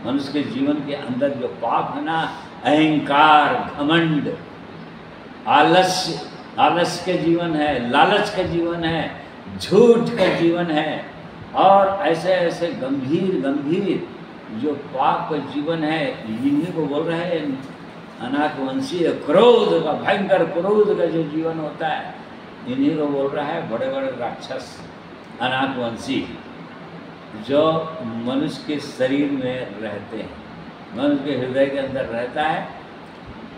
मनुष्य के जीवन के अंदर जो पाप है ना, अहंकार, घमंड, आलस्य के जीवन है, लालच का जीवन है, झूठ का जीवन है, और ऐसे ऐसे गंभीर जो पाप का जीवन है, इन्हीं को बोल रहे हैं अनाकवंशीय। क्रोध का, भयंकर क्रोध का जो जीवन होता है, इन्हीं को बोल रहा है बड़े बड़े राक्षस अनाकवंशी, जो मनुष्य के शरीर में रहते हैं, मनुष्य के हृदय के अंदर रहता है,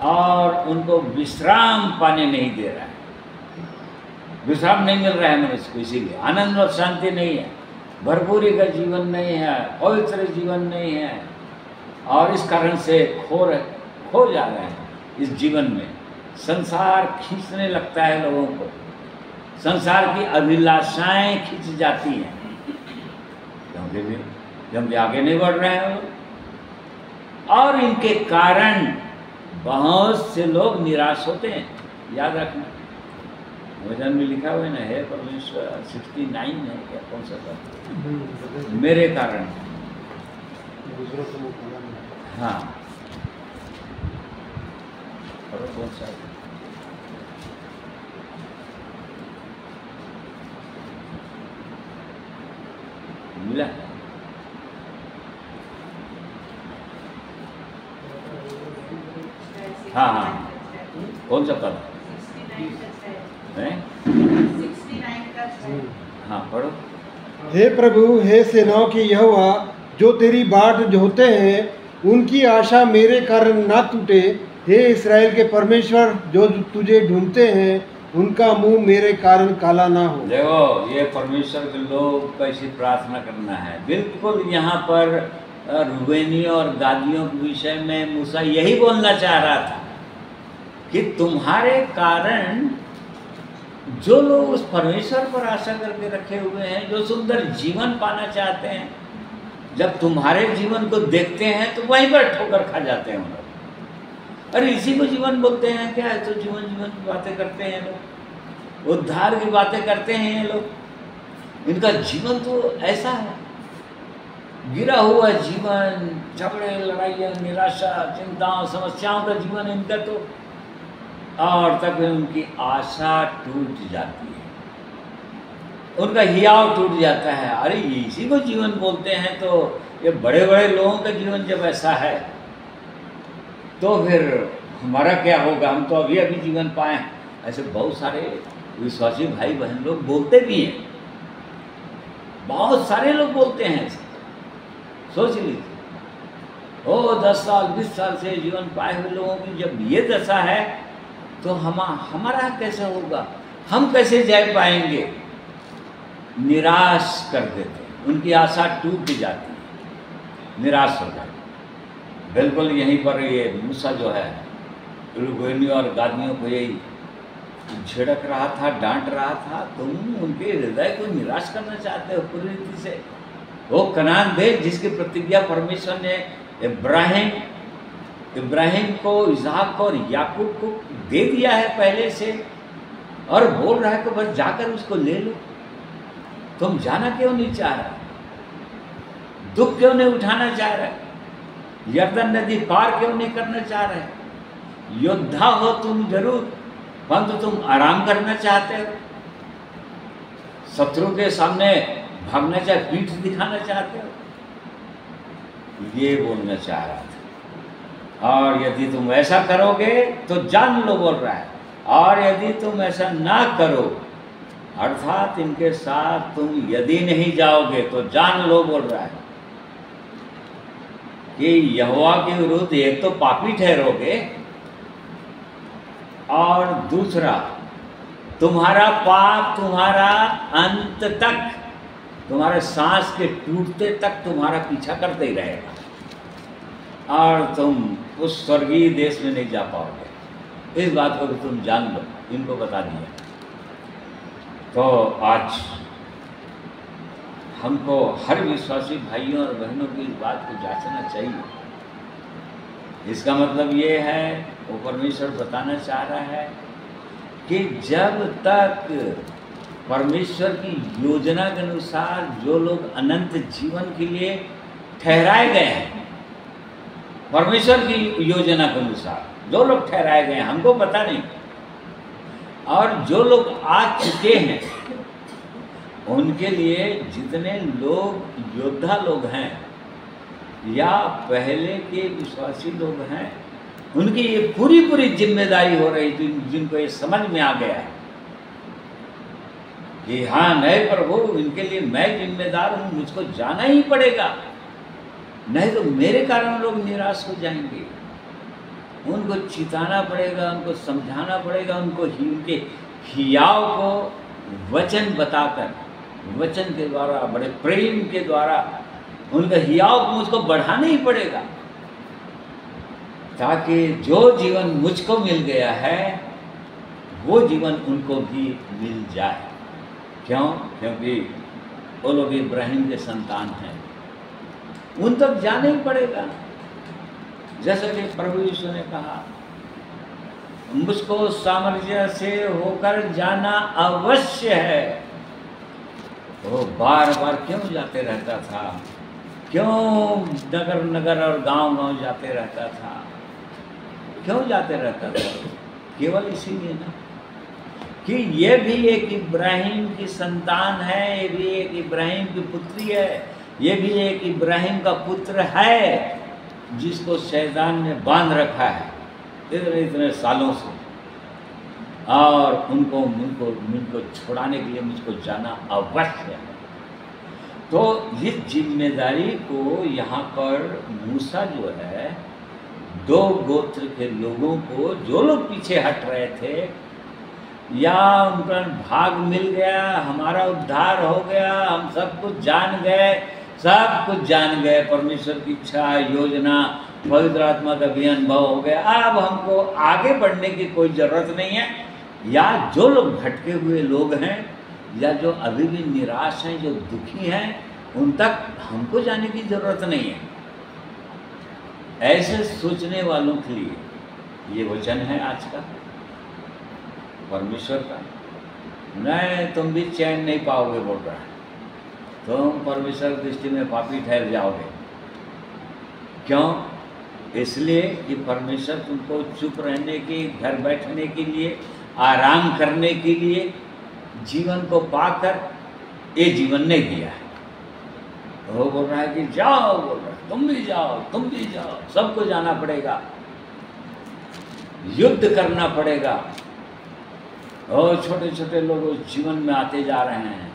और उनको विश्राम पाने नहीं दे रहा है। विश्राम नहीं मिल रहा है मनुष्य को, इसीलिए आनंद और शांति नहीं है, भरपूरी का जीवन नहीं है, पवित्र जीवन नहीं है, और इस कारण से खो जा रहे हैं इस जीवन में। संसार खींचने लगता है लोगों को, संसार की अभिलाषाएं खींच जाती हैं, क्योंकि आगे नहीं बढ़ रहे हैं लोग, और इनके कारण बहुत से लोग निराश होते हैं। याद रखना, वचन में लिखा हुआ है ना, है परमेश्वर 69 है क्या, कौन सा था, मेरे कारण। हाँ, और कौन सा मिला? हाँ हाँ, कौन सा पद है? हाँ पढ़ो। हे प्रभु, हे सेनाओं के यहोवा, जो तेरी बाट जोहते हैं उनकी आशा मेरे कारण ना टूटे। हे इस्राएल के परमेश्वर, जो तुझे ढूंढते हैं उनका मुंह मेरे कारण काला ना हो। देखो, ये परमेश्वर के लोग कैसी प्रार्थना करना है। बिल्कुल यहाँ पर रूबेनियों और गादियों के विषय में मूसा यही बोलना चाह रहा था कि तुम्हारे कारण जो लोग उस परमेश्वर पर आशा करके रखे हुए हैं, जो सुंदर जीवन पाना चाहते हैं, जब तुम्हारे जीवन को देखते हैं तो वहीं पर ठोकर खा जाते हैं उन लोग। अरे इसी को जीवन बोलते हैं क्या? तो जीवन की बातें करते हैं लोग, उद्धार की बातें करते हैं ये लोग। इनका जीवन तो ऐसा है, गिरा हुआ जीवन, झगड़े, लड़ाइयाँ, निराशा, चिंताओं, समस्याओं का जीवन इनका तो, और तक उनकी आशा टूट जाती है, उनका हियाव टूट जाता है। अरे इसी को जीवन बोलते हैं, तो ये बड़े बड़े लोगों का जीवन जब ऐसा है तो फिर हमारा क्या होगा? हम तो अभी अभी जीवन पाए। ऐसे बहुत सारे विश्वासी भाई बहन लोग बोलते भी हैं, बहुत सारे लोग बोलते हैं ऐसे। सोच लीजिए, 10 साल 20 साल से जीवन पाए हुए लोगों की जब ये दशा है तो हमारा कैसे होगा, हम कैसे जा पाएंगे? निराश कर देते, उनकी आशा टूट जाती है, निराश हो जाती। बिल्कुल यहीं पर ये मूसा जो है रूबेनियों और गादियों को यही झिड़क रहा था, डांट रहा था। तुम उनके हृदय को निराश करना चाहते हो पूरी रीति से। वो कनान देश जिसकी प्रतिज्ञा परमेश्वर ने इब्राहिम को, इसहाक को और याकूब को दे दिया है पहले से, और बोल रहा है कि बस जाकर उसको ले लो। तुम जाना क्यों नहीं चाह रहा? दुख क्यों नहीं उठाना चाह रहे? यरदन नदी पार क्यों नहीं करना चाह रहे? योद्धा हो तुम जरूर, परंतु तुम आराम करना चाहते हो, शत्रु के सामने भागना चाहते, पीठ दिखाना चाहते हो, ये बोलना चाह रहा था। और यदि तुम ऐसा करोगे तो जान लो, बोल रहा है, और यदि तुम ऐसा ना करो, अर्थात इनके साथ तुम यदि नहीं जाओगे तो जान लो, बोल रहा है कि यहोवा के विरुद्ध एक तो पापी ठहरोगे, और दूसरा तुम्हारा पाप तुम्हारा अंत तक, तुम्हारे सांस के टूटते तक तुम्हारा पीछा करते ही रहेगा, और तुम उस स्वर्गीय देश में नहीं जा पाओगे। इस बात को भी तुम जान लो, इनको बता दिया। तो आज हमको हर विश्वासी भाइयों और बहनों की इस बात को जांचना चाहिए। इसका मतलब ये है, वो परमेश्वर बताना चाह रहा है कि जब तक परमेश्वर की योजना के अनुसार जो लोग अनंत जीवन के लिए ठहराए गए हैं, परमेश्वर की योजना के अनुसार जो लोग ठहराए गए हैं, हमको पता नहीं, और जो लोग आ चुके हैं, उनके लिए जितने लोग योद्धा लोग हैं या पहले के विश्वासी लोग हैं, उनकी ये पूरी पूरी जिम्मेदारी हो रही थी, जिनको ये समझ में आ गया है कि हाँ नहीं प्रभु, इनके लिए मैं जिम्मेदार हूँ, मुझको जाना ही पड़ेगा, नहीं तो मेरे कारण लोग निराश हो जाएंगे। उनको चिताना पड़ेगा, उनको समझाना पड़ेगा, उनको उनके हियाव को वचन बताकर, वचन के द्वारा, बड़े प्रेम के द्वारा उनका हियाव को मुझको बढ़ाना ही पड़ेगा, ताकि जो जीवन मुझको मिल गया है वो जीवन उनको भी मिल जाए। क्यों? क्योंकि वो लोग इब्राहिम के संतान हैं, उन तक जाना ही पड़ेगा। जैसा कि प्रभु यीशु ने कहा, मुझको सामर्थ्य से होकर जाना अवश्य है। वो बार बार क्यों जाते रहता था, क्यों नगर नगर और गांव गांव जाते रहता था, क्यों जाते रहता था? केवल इसीलिए ना कि ये भी एक इब्राहिम की संतान है, ये भी एक इब्राहिम की पुत्री है, ये भी एक इब्राहिम का पुत्र है, जिसको शैतान ने बांध रखा है इतने इतने सालों से, और उनको छुड़ाने के लिए मुझको जाना अवश्य है। तो इस जिम्मेदारी को यहाँ पर मूसा जो है, दो गोत्र के लोगों को, जो लोग पीछे हट रहे थे या उनका भाग मिल गया, हमारा उद्धार हो गया, हम सब कुछ जान गए, सब कुछ जान गए, परमेश्वर की इच्छा, योजना, पवित्र आत्मा का भी अनुभव हो गया, अब हमको आगे बढ़ने की कोई ज़रूरत नहीं है। या जो लोग भटके हुए लोग हैं, या जो अभी भी निराश हैं, जो दुखी हैं, उन तक हमको जाने की ज़रूरत नहीं है। ऐसे सोचने वालों के लिए ये वचन है आज का परमेश्वर का। नहीं, तुम भी चैन नहीं पाओगे, बोल रहा है, तुम परमेश्वर की दृष्टि में पापी ठहर जाओगे। क्यों? इसलिए कि परमेश्वर तुमको चुप रहने की, घर बैठने के लिए, आराम करने के लिए, जीवन को पाकर ये जीवन नहीं दिया है। वो बोल रहा है कि जाओ, बोल रहा है, तुम भी जाओ, तुम भी जाओ, सबको जाना पड़ेगा, युद्ध करना पड़ेगा। और छोटे छोटे लोग उस जीवन में आते जा रहे हैं,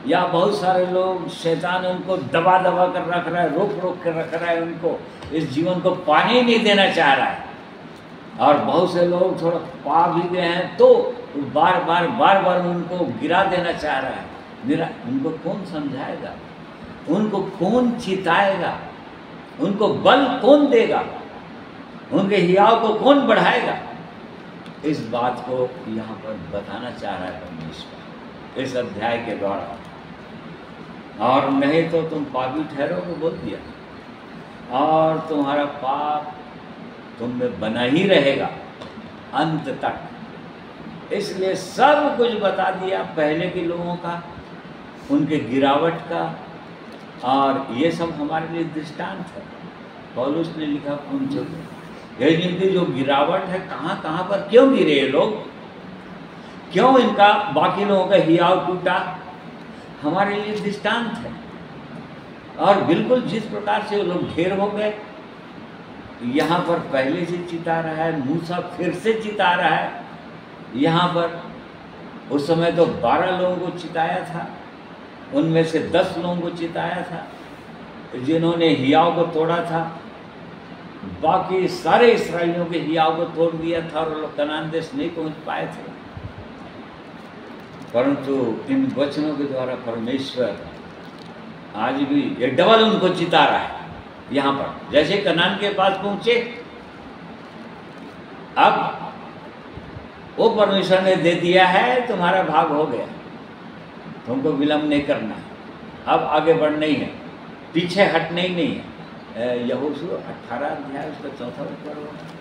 या बहुत सारे लोग, शैतान उनको दबा दबा कर रख रहा है, रोक रोक कर रख रहा है, उनको इस जीवन को पानी नहीं देना चाह रहा है। और बहुत से लोग थोड़ा पा भी गए हैं तो बार बार उनको गिरा देना चाह रहा है। उनको कौन समझाएगा, उनको कौन चिताएगा, उनको बल कौन देगा, उनके हियाव को कौन बढ़ाएगा? इस बात को यहाँ पर बताना चाह रहा है परमेश्वर इस अध्याय के द्वारा। और नहीं तो तुम पापी ठहरोगे, बोल दिया, और तुम्हारा पाप तुम में बना ही रहेगा अंत तक। इसलिए सब कुछ बता दिया पहले के लोगों का, उनके गिरावट का, और ये सब हमारे लिए दृष्टांत है। पौलुस ने लिखा, ये जिनकी जो गिरावट है, कहाँ कहाँ पर क्यों गिरे ये लोग, क्यों इनका बाकी लोगों का हियाव टूटा, हमारे लिए दृष्टांत है। और बिल्कुल जिस प्रकार से वो लोग ढेर हो गए, यहाँ पर पहले से चिता रहा है, मूसा फिर से चिता रहा है। यहाँ पर उस समय तो 12 लोगों को चिताया था, उनमें से 10 लोगों को चिताया था जिन्होंने हियाव को तोड़ा था। बाकी सारे इस्राएलियों के हियाव को तोड़ दिया था और लोग कनान देश नहीं पहुंच पाए थे। परंतु इन वचनों के द्वारा परमेश्वर आज भी ये डबल उनको चिता रहा है। यहाँ पर जैसे कनान के पास पहुंचे, अब वो परमेश्वर ने दे दिया है, तुम्हारा भाग हो गया, तुमको विलंब नहीं करना है, अब आगे बढ़ना ही है, पीछे हटना ही नहीं है। यहोशू 18 अध्याय उसका 4था वचन।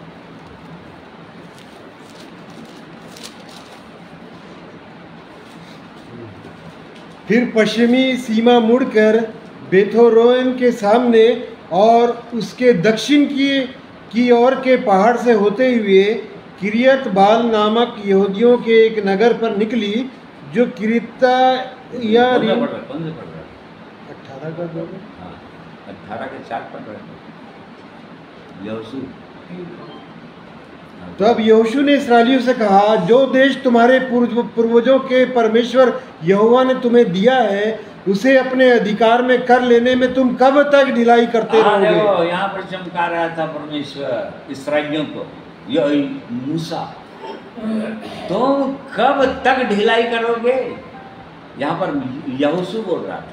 फिर पश्चिमी सीमा मुड़कर बेथोरोन के सामने और उसके दक्षिण की ओर के पहाड़ से होते हुए किरियत बाल नामक यहूदियों के एक नगर पर निकली, जो किरिता या 18 का जो 18 के 4 पढ़ रहे यहोशू। तब यहोशू ने इस्राएलियों से कहा, जो देश तुम्हारे पूर्वजों के परमेश्वर यहोवा ने तुम्हें दिया है, उसे अपने अधिकार में कर लेने में तुम कब तक ढिलाई करते रहोगे? यहाँ पर चमका रहा था परमेश्वर इस्राएलियों को, मूसा, तुम कब तक ढिलाई करोगे? यहाँ पर यहोशू बोल रहा था,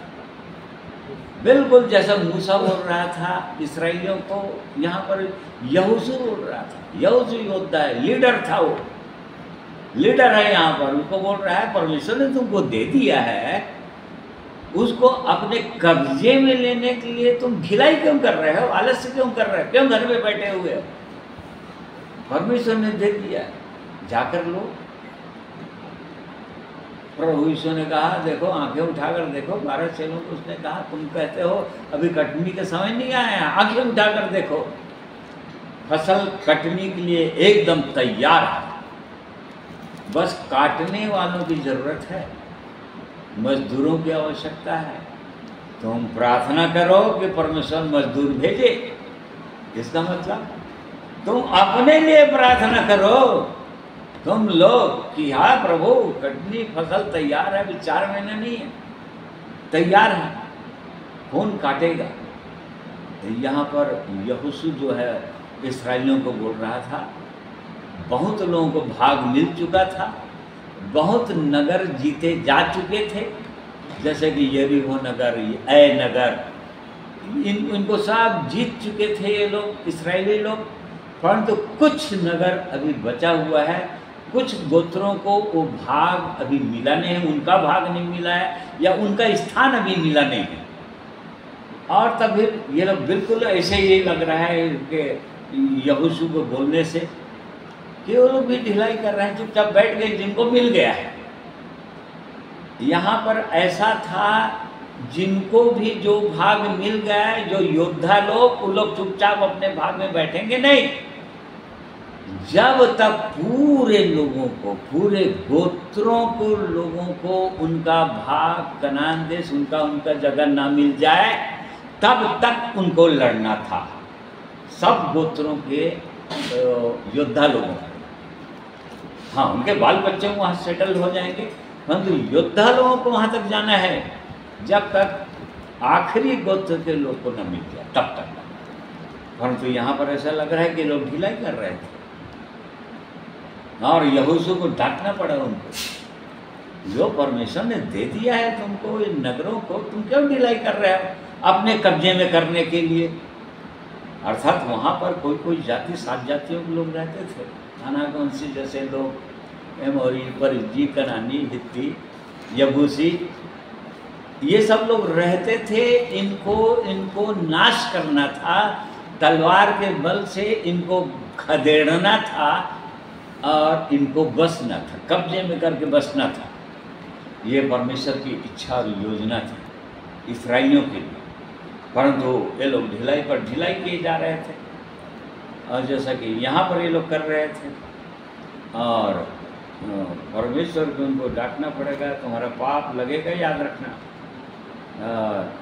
बिल्कुल जैसा मूसा बोल रहा था इस्राएलियों को, यहाँ पर यहोशू बोल रहा था। यहोशू योद्धा है, लीडर था, वो लीडर है यहाँ पर, उसको बोल रहा है परमेश्वर ने तुमको दे दिया है, उसको अपने कब्जे में लेने के लिए तुम ढिलाई क्यों कर रहे हो, आलस्य क्यों कर रहे हो, क्यों घर में बैठे हुए हो? परमेश्वर ने दे दिया, जाकर लो। प्रभु यीशु ने कहा, देखो आंखें उठाकर देखो, 12 चेलों को उसने कहा, तुम कहते हो अभी कटनी का समय नहीं आया, आंखें उठाकर देखो, फसल कटने के लिए एकदम तैयार है, बस काटने वालों की जरूरत है, मजदूरों की आवश्यकता है। तुम प्रार्थना करो कि परमेश्वर मजदूर भेजे। इसका मतलब तुम अपने लिए प्रार्थना करो, तुम लोग कि हाँ प्रभु कटनी फसल तैयार है, अभी 4 महीने नहीं है, तैयार है, कौन काटेगा? यहाँ पर यहोशू जो है इस्राएलियों को बोल रहा था, बहुत लोगों को भाग मिल चुका था, बहुत नगर जीते जा चुके थे, जैसे कि यरीहो नगर, ऐ नगर, इनको सब जीत चुके थे ये लोग, इस्राएली लोग। परंतु कुछ नगर अभी बचा हुआ है, कुछ गोत्रों को वो भाग अभी मिला नहीं है, उनका भाग नहीं मिला है, या उनका स्थान अभी मिला नहीं है। और तब ये लोग बिल्कुल ऐसे ही लग रहा है कि यहोशू को बोलने से कि वो लोग भी ढिलाई कर रहे हैं, चुपचाप बैठ गए, जिनको मिल गया है। यहाँ पर ऐसा था, जिनको भी जो भाग मिल गया है, जो योद्धा लोग, वो लोग चुपचाप अपने भाग में बैठेंगे नहीं, जब तक पूरे लोगों को, पूरे गोत्रों को, लोगों को उनका भाग कनान देश, उनका जगह ना मिल जाए, तब तक उनको लड़ना था, सब गोत्रों के योद्धा लोगों को। हाँ, उनके बाल बच्चे वहाँ सेटल हो जाएंगे, परंतु योद्धा लोगों को वहाँ तक जाना है जब तक आखिरी गोत्र के लोग को न मिल जाए, तब तक। परंतु यहाँ पर ऐसा लग रहा है कि लोग ढिलाई कर रहे थे और यहोशू को डांटना पड़ा उनको, जो परमेश्वर ने दे दिया है तुमको इन नगरों को, तुम क्यों ढिलाई कर रहे हो अपने कब्जे में करने के लिए? अर्थात वहाँ पर कोई कोई जाति, 7 जातियों के लोग रहते थे, अनागवंशी जैसे लोग, एमोरी, परिजी, कनानी, हित्ती, यबूसी, ये सब लोग रहते थे। इनको नाश करना था, तलवार के बल से इनको खदेड़ना था और इनको बसना था, कब्जे में करके बसना था। ये परमेश्वर की इच्छा और योजना थी इस्राएलियों के लिए, परंतु ये लोग ढिलाई पर ढिलाई किए जा रहे थे, और जैसा कि यहाँ पर ये लोग कर रहे थे। और परमेश्वर को उनको डांटना पड़ेगा, तुम्हारा पाप लगेगा, याद रखना।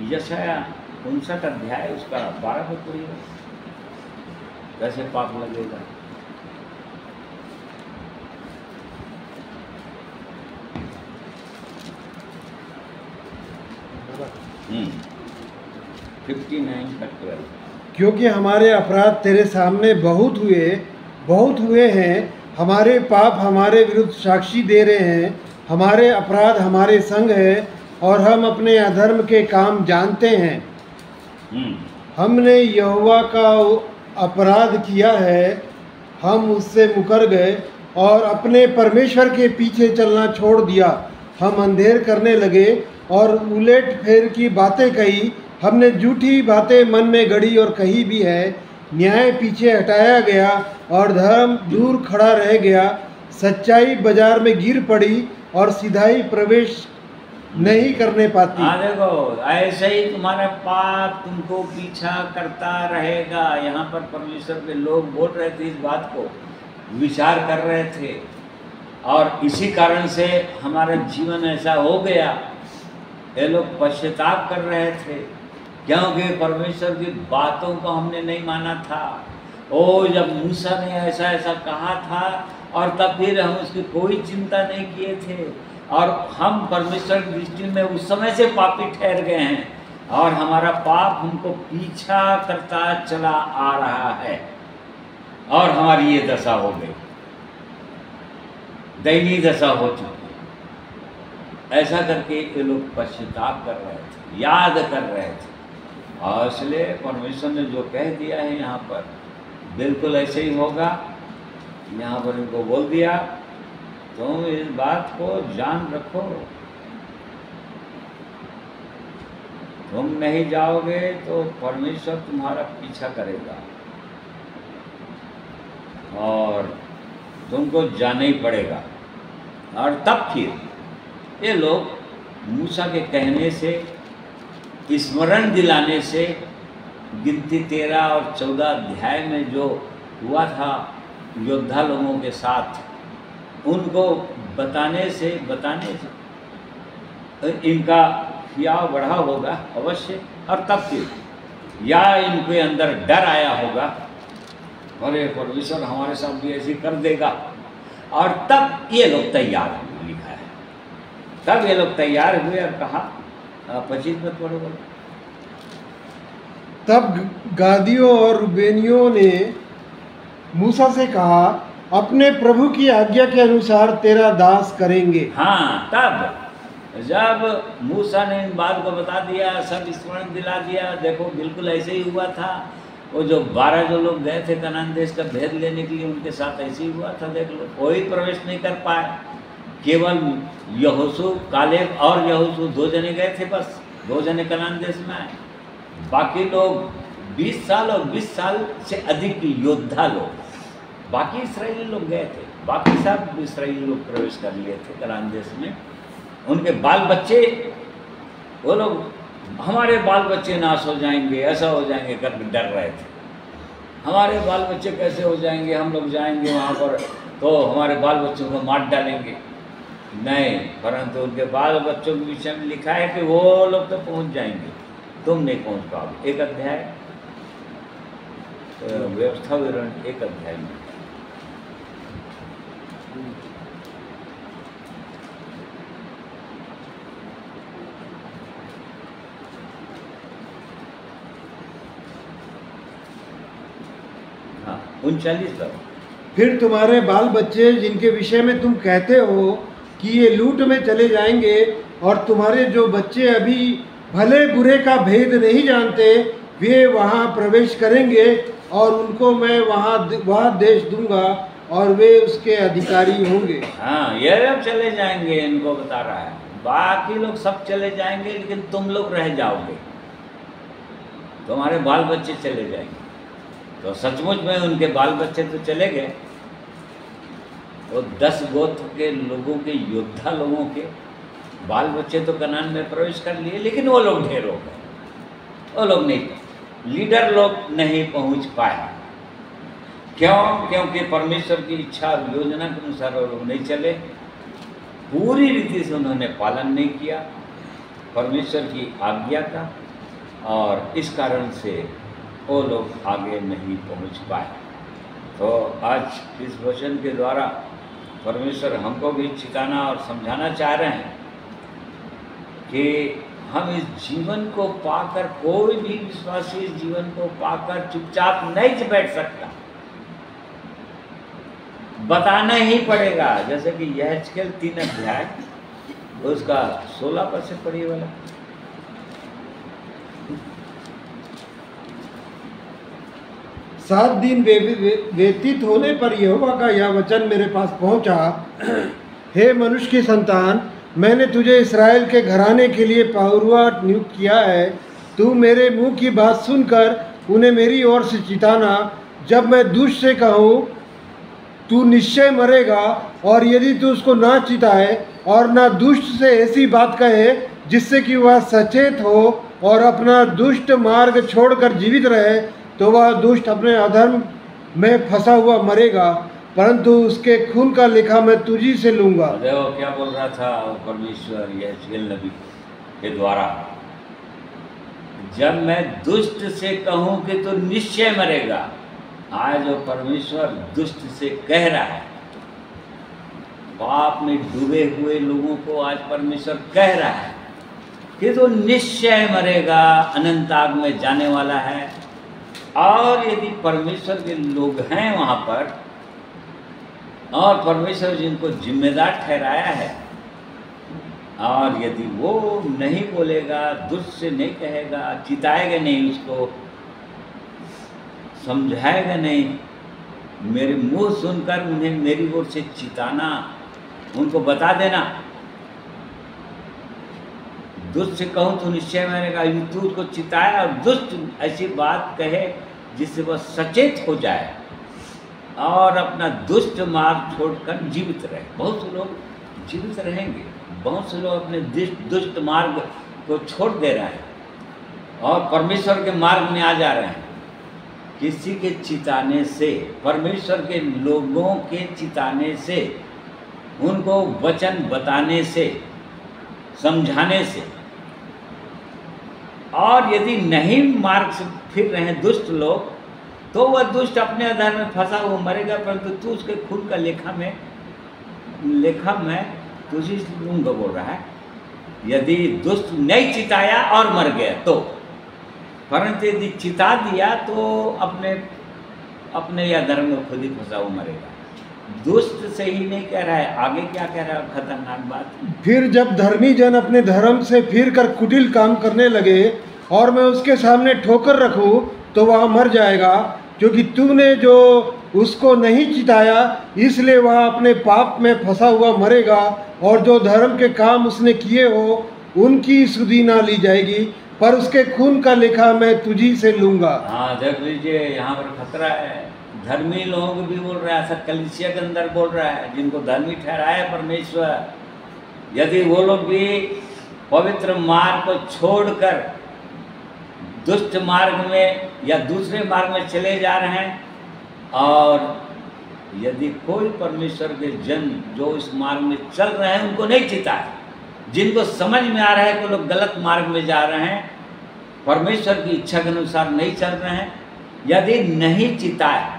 यशाया 59 अध्याय उसका 12 में पढ़िएगा, कैसे पाप लगेगा। हम्म 59:12। क्योंकि हमारे अपराध तेरे सामने बहुत हुए हैं, हमारे पाप हमारे विरुद्ध साक्षी दे रहे हैं, हमारे अपराध हमारे संग है और हम अपने अधर्म के काम जानते हैं। हमने यहोवा का अपराध किया है, हम उससे मुकर गए और अपने परमेश्वर के पीछे चलना छोड़ दिया। हम अंधेर करने लगे और उलट फेर की बातें कही, हमने झूठी बातें मन में गढ़ी और कही भी है। न्याय पीछे हटाया गया और धर्म दूर खड़ा रह गया। सच्चाई बाजार में गिर पड़ी और सिधाई प्रवेश नहीं करने पाती। देखो, ऐसे ही तुम्हारा पाप तुमको पीछा करता रहेगा। यहाँ पर परमेश्वर के लोग बोल रहे थे, इस बात को विचार कर रहे थे, और इसी कारण से हमारा जीवन ऐसा हो गया। ये लोग पश्चाताप कर रहे थे क्योंकि परमेश्वर की बातों को हमने नहीं माना था। जब मूसा ने ऐसा ऐसा कहा था और तब फिर हम उसकी कोई चिंता नहीं किए थे, और हम परमेश्वर की दृष्टि में उस समय से पापी ठहर गए हैं, और हमारा पाप हमको पीछा करता चला आ रहा है, और हमारी ये दशा हो गई, दयनीय दशा हो चुकी। ऐसा करके ये लोग पश्चाताप कर रहे थे, याद कर रहे थे, और इसलिए परमेश्वर ने जो कह दिया है यहाँ पर बिल्कुल ऐसे ही होगा। यहाँ पर इनको बोल दिया, तुम इस बात को जान रखो, तुम नहीं जाओगे तो परमेश्वर तुम्हारा पीछा करेगा और तुमको जाना ही पड़ेगा। और तब फिर ये लोग मूसा के कहने से, स्मरण दिलाने से, गिनती 13 और 14 अध्याय में जो हुआ था योद्धा लोगों के साथ, उनको बताने से इनका खियाव बढ़ा होगा अवश्य। और तब फिर या इनके अंदर डर आया होगा, अरे परमेश्वर हमारे साथ भी ऐसे कर देगा, और तब ये लोग तैयार हुए। लिखा है तब ये लोग तैयार हुए और कहा, 25 में पढ़ो। तब गादियों और रूबेनियों ने मूसा से कहा, अपने प्रभु की आज्ञा के अनुसार तेरा दास करेंगे। हाँ, तब जब मूसा ने इन बात को बता दिया, सब स्मरण दिला दिया, देखो बिल्कुल ऐसे ही हुआ था। वो जो 12 जो लोग गए थे कनान देश का भेद लेने के लिए, उनके साथ ऐसे ही हुआ था। देख लो, कोई प्रवेश नहीं कर पाए, केवल यहोशू, कालेब और यहोशू 2 जने गए थे, बस 2 जने कनान देश में आए। बाकी लोग 20 साल और 20 साल से अधिक योद्धा लोग, बाकी इस्राएली लोग गए थे। बाकी सब इस्राएली लोग प्रवेश कर लिए थे कनान देश में। उनके बाल बच्चे, वो लोग, हमारे बाल बच्चे नाश हो जाएंगे, ऐसा हो जाएंगे करके डर रहे थे। हमारे बाल बच्चे कैसे हो जाएंगे, हम लोग जाएंगे वहाँ पर तो हमारे बाल बच्चों को मार डालेंगे। नहीं, परंतु उनके बाल बच्चों के विषय में लिखा है कि वो लोग तो पहुँच जाएंगे, तुम नहीं पहुँच पाओगे। 1 अध्याय व्यवस्था विवरण 1 अध्याय में। हाँ, 39 पर। फिर तुम्हारे बाल बच्चे जिनके विषय में तुम कहते हो कि ये लूट में चले जाएंगे, और तुम्हारे जो बच्चे अभी भले बुरे का भेद नहीं जानते, वे वहाँ प्रवेश करेंगे और उनको मैं वहाँ देश दूंगा और वे उसके अधिकारी होंगे। हाँ, ये लोग चले जाएंगे, इनको बता रहा है। बाकी लोग सब चले जाएंगे, लेकिन तुम लोग रह जाओगे, तुम्हारे बाल बच्चे चले जाएंगे। तो सचमुच में उनके बाल बच्चे तो चले गए। तो 10 गोत्र के लोगों के, योद्धा लोगों के बाल बच्चे तो कनान में प्रवेश कर लिए, लेकिन वो लोग ढेर हो गए। वो लोग नहीं, लीडर लोग नहीं पहुंच पाए, क्यों? क्योंकि परमेश्वर की इच्छा और योजना के अनुसार वो लोग नहीं चले, पूरी रीति से उन्होंने पालन नहीं किया परमेश्वर की आज्ञा का, और इस कारण से वो लोग आगे नहीं पहुंच पाए। तो आज इस वचन के द्वारा परमेश्वर हमको भी चिताना और समझाना चाह रहे हैं कि हम इस जीवन को पाकर, कोई भी विश्वासी इस जीवन को पाकर चुपचाप नहीं बैठ सकता, बताना ही पड़ेगा। जैसे कि यहेजकेल 3 अध्याय उसका 16 पद से पढ़िए वाला। सात दिन व्यतीत होने पर यहोवा का यह वचन मेरे पास पहुंचा, हे मनुष्य की संतान, मैंने तुझे इस्राएल के घराने के लिए पहरुआ नियुक्त किया है। तू मेरे मुंह की बात सुनकर उन्हें मेरी ओर से चिताना। जब मैं दुष्ट से कहूँ तू निश्चय मरेगा, और यदि तू उसको ना चिताए और ना दुष्ट से ऐसी बात कहे जिससे कि वह सचेत हो और अपना दुष्ट मार्ग छोड़कर जीवित रहे, तो वह दुष्ट अपने अधर्म में फंसा हुआ मरेगा, परंतु उसके खून का लेखा मैं तुझी से लूंगा। देखो क्या बोल रहा था परमेश्वर यहेजकेल नबी के द्वारा, जब मैं दुष्ट से कहूं कि तू निश्चय मरेगा। आज जो परमेश्वर दुष्ट से कह रहा है, पाप में डूबे हुए लोगों को आज परमेश्वर कह रहा है कि तू निश्चय मरेगा, अनंत आग में जाने वाला है। और यदि परमेश्वर के लोग हैं वहाँ पर, और परमेश्वर जिनको जिम्मेदार ठहराया है, और यदि वो नहीं बोलेगा, दुष्ट से नहीं कहेगा, चिताएगा नहीं, उसको समझाएगा नहीं, मेरे मुंह सुनकर उन्हें मेरी ओर से चिताना, उनको बता देना, दुष्ट से कहूँ तो निश्चय मरेगा, तू उसको चिताए और दुष्ट ऐसी बात कहे जिससे वह सचेत हो जाए और अपना दुष्ट मार्ग छोड़कर जीवित रहे। बहुत से लोग जीवित रहेंगे, बहुत से लोग अपने दुष्ट मार्ग को छोड़ दे रहे हैं और परमेश्वर के मार्ग में आ जा रहे हैं। किसी के चिताने से, परमेश्वर के लोगों के चिताने से, उनको वचन बताने से, समझाने से, और यदि नहीं मार्ग से फिर रहे दुष्ट लोग, तो वह दुष्ट अपने अधर्म में फंसा हुआ मरेगा, परंतु तू उसके खून का लेखा में तुझे लूंगा बोल रहा है। यदि दुष्ट नहीं चिताया और मर गया तो, परंतु यदि चिता दिया तो अपने या धर्म में खुद ही फंसा हुआ मरेगा। दुष्ट से ही नहीं कह रहा है, आगे क्या कह रहा है, खतरनाक बात। फिर जब धर्मी जन अपने धर्म से फिर कर कुटिल काम करने लगे और मैं उसके सामने ठोकर रखूं, तो वह मर जाएगा, क्योंकि तूने जो उसको नहीं चिताया, इसलिए वह अपने पाप में फंसा हुआ मरेगा, और जो धर्म के काम उसने किए हो उनकी सुधि ना ली जाएगी, पर उसके खून का लेखा मैं तुझी से लूंगा। हाँ, देख लीजिए, यहाँ पर खतरा है। धर्मी लोग भी बोल रहा है, सब कलीसिया के अंदर बोल रहा है, जिनको धर्मी ठहराया है परमेश्वर, यदि वो लोग भी पवित्र मार्ग को छोड़कर दुष्ट मार्ग में या दूसरे मार्ग में चले जा रहे हैं, और यदि कोई परमेश्वर के जन जो इस मार्ग में चल रहे हैं उनको नहीं चिताए, जिनको समझ में आ रहा है कि लोग गलत मार्ग में जा रहे हैं, परमेश्वर की इच्छा के अनुसार नहीं चल रहे हैं, यदि नहीं चिताए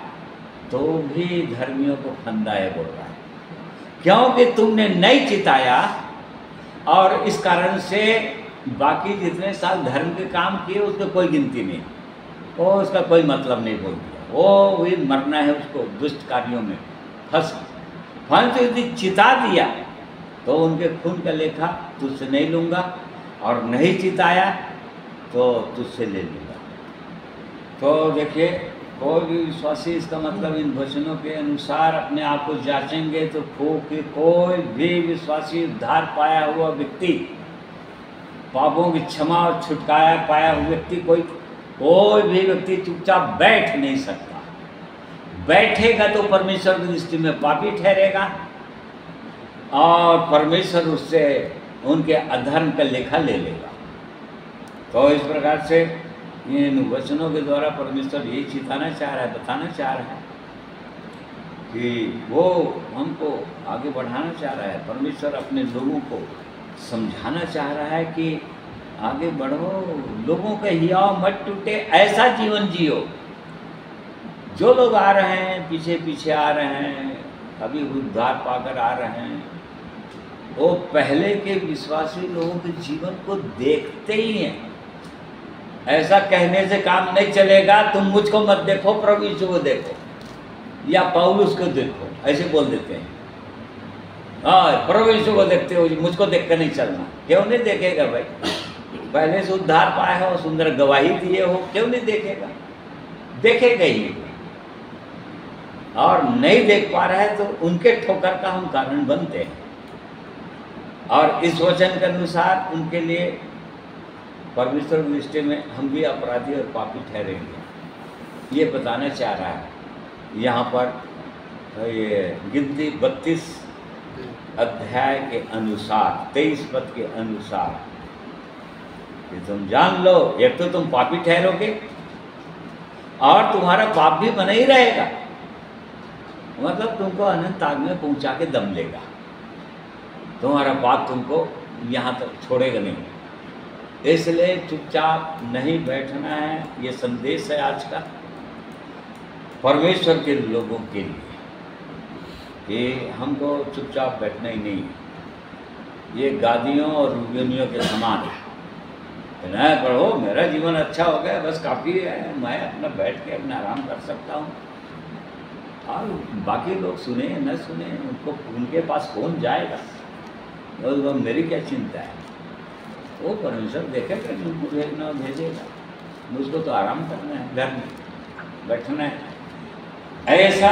तो भी धर्मियों को फंदा है बोल रहा है, क्योंकि तुमने नहीं चिताया और इस कारण से बाकी जितने साल धर्म के काम किए उसको कोई गिनती नहीं, वो उसका कोई मतलब नहीं बोल दिया, वो भी मरना है उसको दुष्ट कार्यों में फंस। परंतु यदि चिता दिया तो उनके खून का लेखा तुझसे नहीं लूँगा, और नहीं चिताया तो तुझसे ले लूँगा। तो देखिए, कोई भी विश्वासी, इसका मतलब इन वचनों के अनुसार अपने आप को जांचेंगे तो कोई भी विश्वासी उद्धार पाया हुआ व्यक्ति, पापों की क्षमा और छुटकारा पाया हुआ व्यक्ति, कोई भी व्यक्ति चुपचाप बैठ नहीं सकता। बैठेगा तो परमेश्वर की दृष्टि में पापी ठहरेगा, और परमेश्वर उससे उनके अधर्म का लेखा ले लेगा। तो इस प्रकार से इन वचनों के द्वारा परमेश्वर यही चिताना चाह रहा है, बताना चाह रहा है कि वो हमको आगे बढ़ाना चाह रहा है। परमेश्वर अपने लोगों को समझाना चाह रहा है कि आगे बढ़ो, लोगों के हियाव मत टूटे, ऐसा जीवन जियो। जो लोग आ रहे हैं, पीछे पीछे आ रहे हैं, अभी उद्धार पाकर आ रहे हैं, वो पहले के विश्वासी लोगों के जीवन को देखते ही हैं। ऐसा कहने से काम नहीं चलेगा, तुम मुझको मत देखो, प्रभु यीशु को देखो या पौलुस को देखो, ऐसे बोल देते हैं। हाँ, प्रभु यीशु को देखते हो, मुझको देख कर नहीं चलना। क्यों नहीं देखेगा भाई? पहले से उद्धार पाए हो, सुंदर गवाही दिए हो, क्यों नहीं देखेगा? देखेगा ही। और नहीं देख पा रहा है तो उनके ठोकर का हम कारण बनते हैं, और इस वचन के अनुसार उनके लिए परमेश्वर की दृष्टि में हम भी अपराधी और पापी ठहरेंगे, ये बताना चाह रहा है यहाँ पर। ये गिनती 32 अध्याय के अनुसार 23 पद के अनुसार कि तुम जान लो, एक तो तुम पापी ठहरोगे और तुम्हारा पाप भी बना ही रहेगा, मतलब तुमको अनंत आग में पहुंचा के दम लेगा। तुम्हारा पाप तुमको यहाँ तक छोड़ेगा नहीं। इसलिए चुपचाप नहीं बैठना है। ये संदेश है आज का परमेश्वर के लोगों के लिए कि हमको चुपचाप बैठना ही नहीं। ये गादियों और रूबेनियों के समान है। न पढ़ो, मेरा जीवन अच्छा हो गया, बस काफ़ी है, मैं अपना बैठ के अपना आराम कर सकता हूँ, और बाकी लोग सुने न सुने, उनको उनके पास कौन जाएगा, वो मेरी क्या चिंता है। वो परमेश्वर देखेगा, उनको भेजना भेजेगा, मुझको तो आराम करना है, घर में बैठना है। ऐसा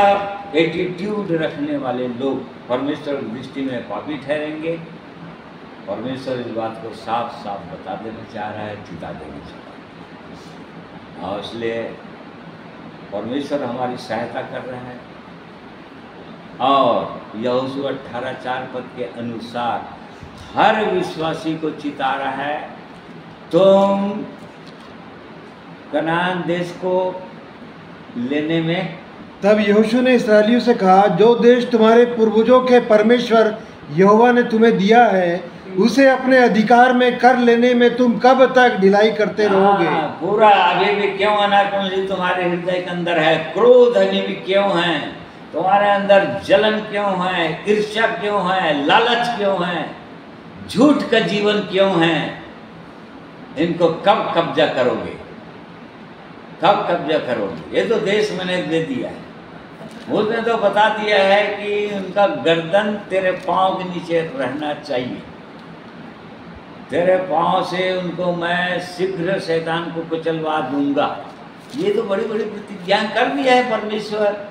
एटीट्यूड रखने वाले लोग परमेश्वर की दृष्टि में पापी ठहरेंगे। परमेश्वर इस बात को साफ साफ बता देना चाह रहा है, चिता देना चाह रहा है, और इसलिए परमेश्वर हमारी सहायता कर रहा है। और यहोशू 18:4 पद के अनुसार हर विश्वासी को चिता रहा है, तुम कनान देश को लेने में। तब यहोशू ने इस्राएलियों से कहा, जो देश तुम्हारे पूर्वजों के परमेश्वर यहोवा ने तुम्हें दिया है, उसे अपने अधिकार में कर लेने में तुम कब तक ढिलाई करते रहोगे? पूरा अभी भी क्यों अनाकुंजी तुम्हारे हृदय के अंदर है, क्रोध अभी भी क्यों है तुम्हारे अंदर, जलन क्यों है, ईर्ष्या क्यों है, लालच क्यों है, झूठ का जीवन क्यों है? इनको कब कब्जा करोगे? कब कब्जा करोगे? ये तो देश मैंने दे दिया है, उसने तो बता दिया है कि उनका गर्दन तेरे पांव के नीचे रहना चाहिए, तेरे पांव से उनको मैं शीघ्र शैतान को कुचलवा दूंगा। ये तो बड़ी बड़ी प्रतिज्ञा कर दिया है परमेश्वर,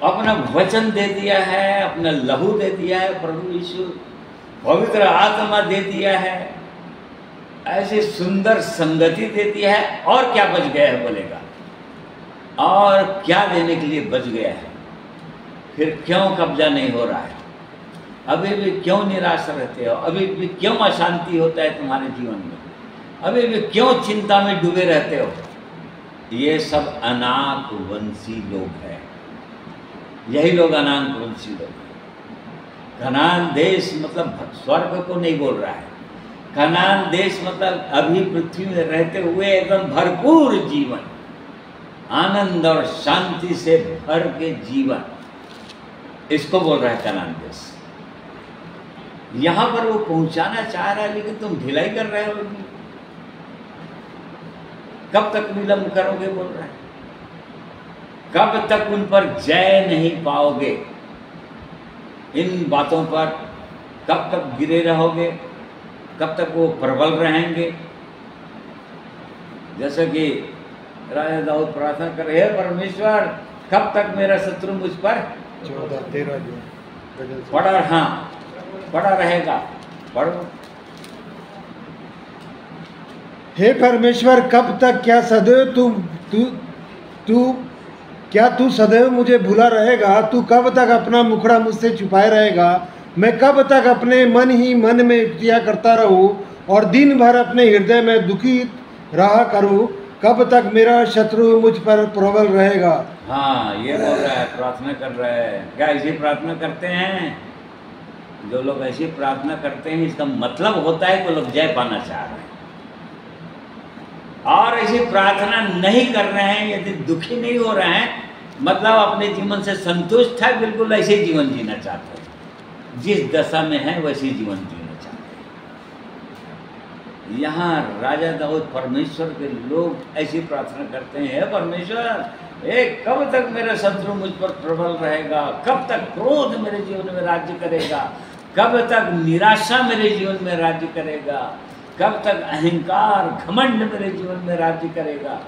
अपना वचन दे दिया है, अपना लहू दे दिया है प्रभु यीशु, पवित्र आत्मा दे दिया है, ऐसी सुंदर संगति दे दिया है। और क्या बच गया है बोलेगा, और क्या देने के लिए बच गया है? फिर क्यों कब्जा नहीं हो रहा है? अभी भी क्यों निराश रहते हो? अभी भी क्यों अशांति होता है तुम्हारे जीवन में? अभी भी क्यों चिंता में डूबे रहते हो? ये सब अनाकवंशी लोग हैं, यही लोग अनाकवंशी लोग हैं। कनान देश मतलब स्वर्ग को नहीं बोल रहा है, कनान देश मतलब अभी पृथ्वी में रहते हुए एकदम भरपूर जीवन, आनंद और शांति से भर के जीवन, इसको बोल रहा है कनान देश। यहां पर वो पहुंचाना चाह रहा है, लेकिन तुम ढिलाई कर रहे हो। कब तक विलंब करोगे बोल रहा है, कब तक उन पर जय नहीं पाओगे? इन बातों पर कब तक गिरे रहोगे? कब तक वो प्रबल रहेंगे? जैसे कि राजा दाऊद प्रार्थना कर रहे हैं, परमेश्वर कब तक मेरा शत्रु मुझ पर 14-13 पड़ा, हाँ पड़ा रहेगा। पढ़ो। हे परमेश्वर, कब तक? क्या सदैव तू सदैव मुझे भूला रहेगा? तू कब तक अपना मुखड़ा मुझसे छुपाए रहेगा? मैं कब तक अपने मन ही मन में युक्तियाँ करता रहूं और दिन भर अपने हृदय में दुखी रहा करूं? कब तक मेरा शत्रु मुझ पर प्रबल रहेगा। हाँ, ये बोल रहा है, प्रार्थना कर रहा है। क्या ऐसी प्रार्थना करते हैं? जो लोग ऐसी प्रार्थना करते हैं इसका मतलब होता है कि लोग जय पाना चाह रहे हैं। और ऐसी प्रार्थना नहीं कर रहे हैं, यदि दुखी नहीं हो रहे हैं, मतलब अपने जीवन से संतुष्ट है, बिल्कुल ऐसे जीवन जीना चाहते हैं, जिस दशा में है वैसी जीवन जीना चाहते हैं। यहाँ राजा दाऊद परमेश्वर के लोग ऐसी प्रार्थना करते हैं, हे परमेश्वर, कब तक मेरा शत्रु मुझ पर प्रबल रहेगा, कब तक क्रोध मेरे जीवन में राज्य करेगा, कब तक निराशा मेरे जीवन में राज्य करेगा, कब तक अहंकार घमंड मेरे जीवन में राज्य करेगा।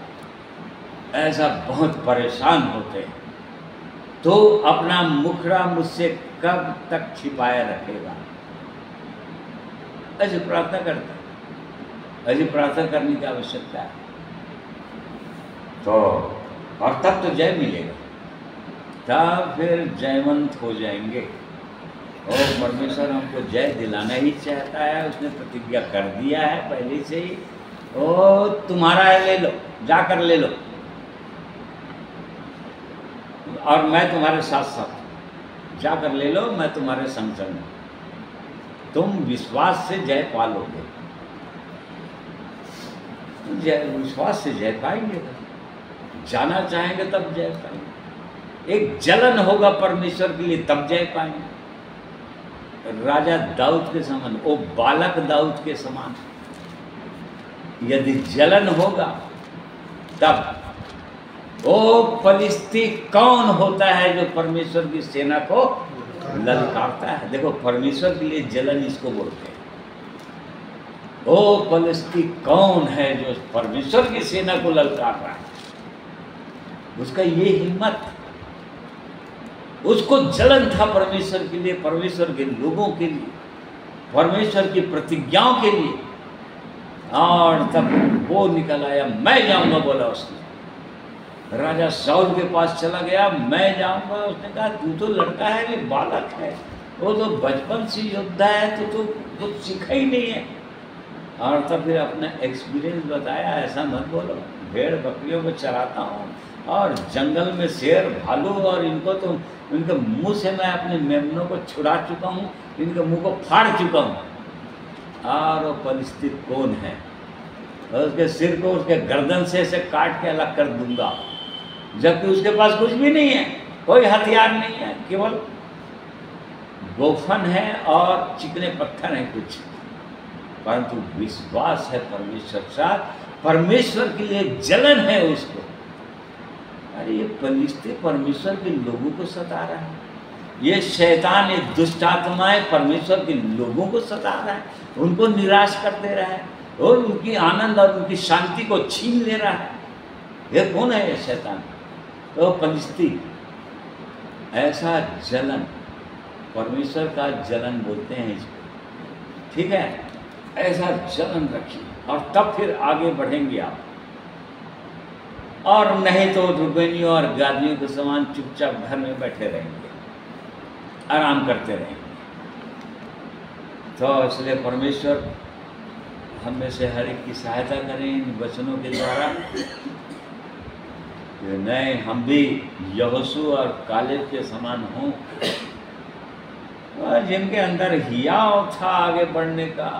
ऐसा बहुत परेशान होते हैं। तो अपना मुखड़ा मुझसे कब तक छिपाए रखेगा। ऐसी प्रार्थना करते हैं। ऐसी प्रार्थना करने की आवश्यकता है। तो और तब तो जय मिलेगा, तब फिर जयवंत हो जाएंगे। और परमेश्वर हमको जय दिलाना ही चाहता है, उसने प्रतिज्ञा कर दिया है पहले से ही। ओ तुम्हारा है, ले लो, जाकर ले लो, और मैं तुम्हारे साथ साथ, जाकर ले लो, मैं तुम्हारे संग संग, तुम विश्वास से जय पा लोगे। विश्वास से जय पाएंगे, जाना चाहेंगे तब जय पाएंगे। एक जलन होगा परमेश्वर के लिए, तब जय पाएंगे। राजा दाऊद के समान, वो बालक दाऊद के समान, यदि जलन होगा तब। वो फलिस्ती कौन होता है जो परमेश्वर की सेना को ललकारता है? देखो, परमेश्वर के लिए जलन इसको बोलते हैं। वो फलिस्ती कौन है जो परमेश्वर की सेना को ललकार रहा है? उसका ये हिम्मत, उसको जलन था परमेश्वर के लिए, परमेश्वर के लोगों के लिए, परमेश्वर की प्रतिज्ञाओं के लिए। और तब वो निकल आया, मैं जाऊंगा, बोला उसने। राजा शाऊल के पास चला गया, मैं जाऊंगा। उसने कहा, तू तो लड़का है, ये बालक है, वो तो बचपन से योद्धा है, तो कुछ सीखा ही नहीं है। और तब फिर अपना एक्सपीरियंस बताया, ऐसा मत बोलो, भेड़ बकरियों को चराता हूँ, और जंगल में शेर भालू, और इनको तो, इनके मुंह से मैं अपने मेमनों को छुड़ा चुका हूँ, इनके मुंह को फाड़ चुका हूँ। और वो फलिस्ती कौन है? और उसके सिर को उसके गर्दन से ऐसे काट के अलग कर दूंगा, जबकि उसके पास कुछ भी नहीं है, कोई हथियार नहीं है, केवल गोफन है और चिकने पत्थर हैं कुछ, परंतु विश्वास है परमेश्वर साथ, परमेश्वर के लिए जलन है उसको। अरे ये फलिस्ती परमेश्वर के लोगों को सता रहा है, ये शैतान, ये दुष्ट आत्माएं परमेश्वर के लोगों को सता रहा है, उनको निराश कर दे रहा है, और उनकी आनंद और उनकी शांति को छीन ले रहा है। ये कौन है? ये शैतान। तो फलिस्ती, ऐसा जलन, परमेश्वर का जलन बोलते हैं इसको, ठीक है? ऐसा जलन रखिए, और तब फिर आगे बढ़ेंगे आप। और नहीं तो रुबेनियों और गादियों के समान चुपचाप घर में बैठे रहेंगे, आराम करते रहेंगे। तो इसलिए परमेश्वर हम में से हर एक की सहायता करें इन वचनों के द्वारा, कि नहीं हम भी यहोशू और कालेब के समान हों, और जिनके अंदर हियाव था आगे बढ़ने का,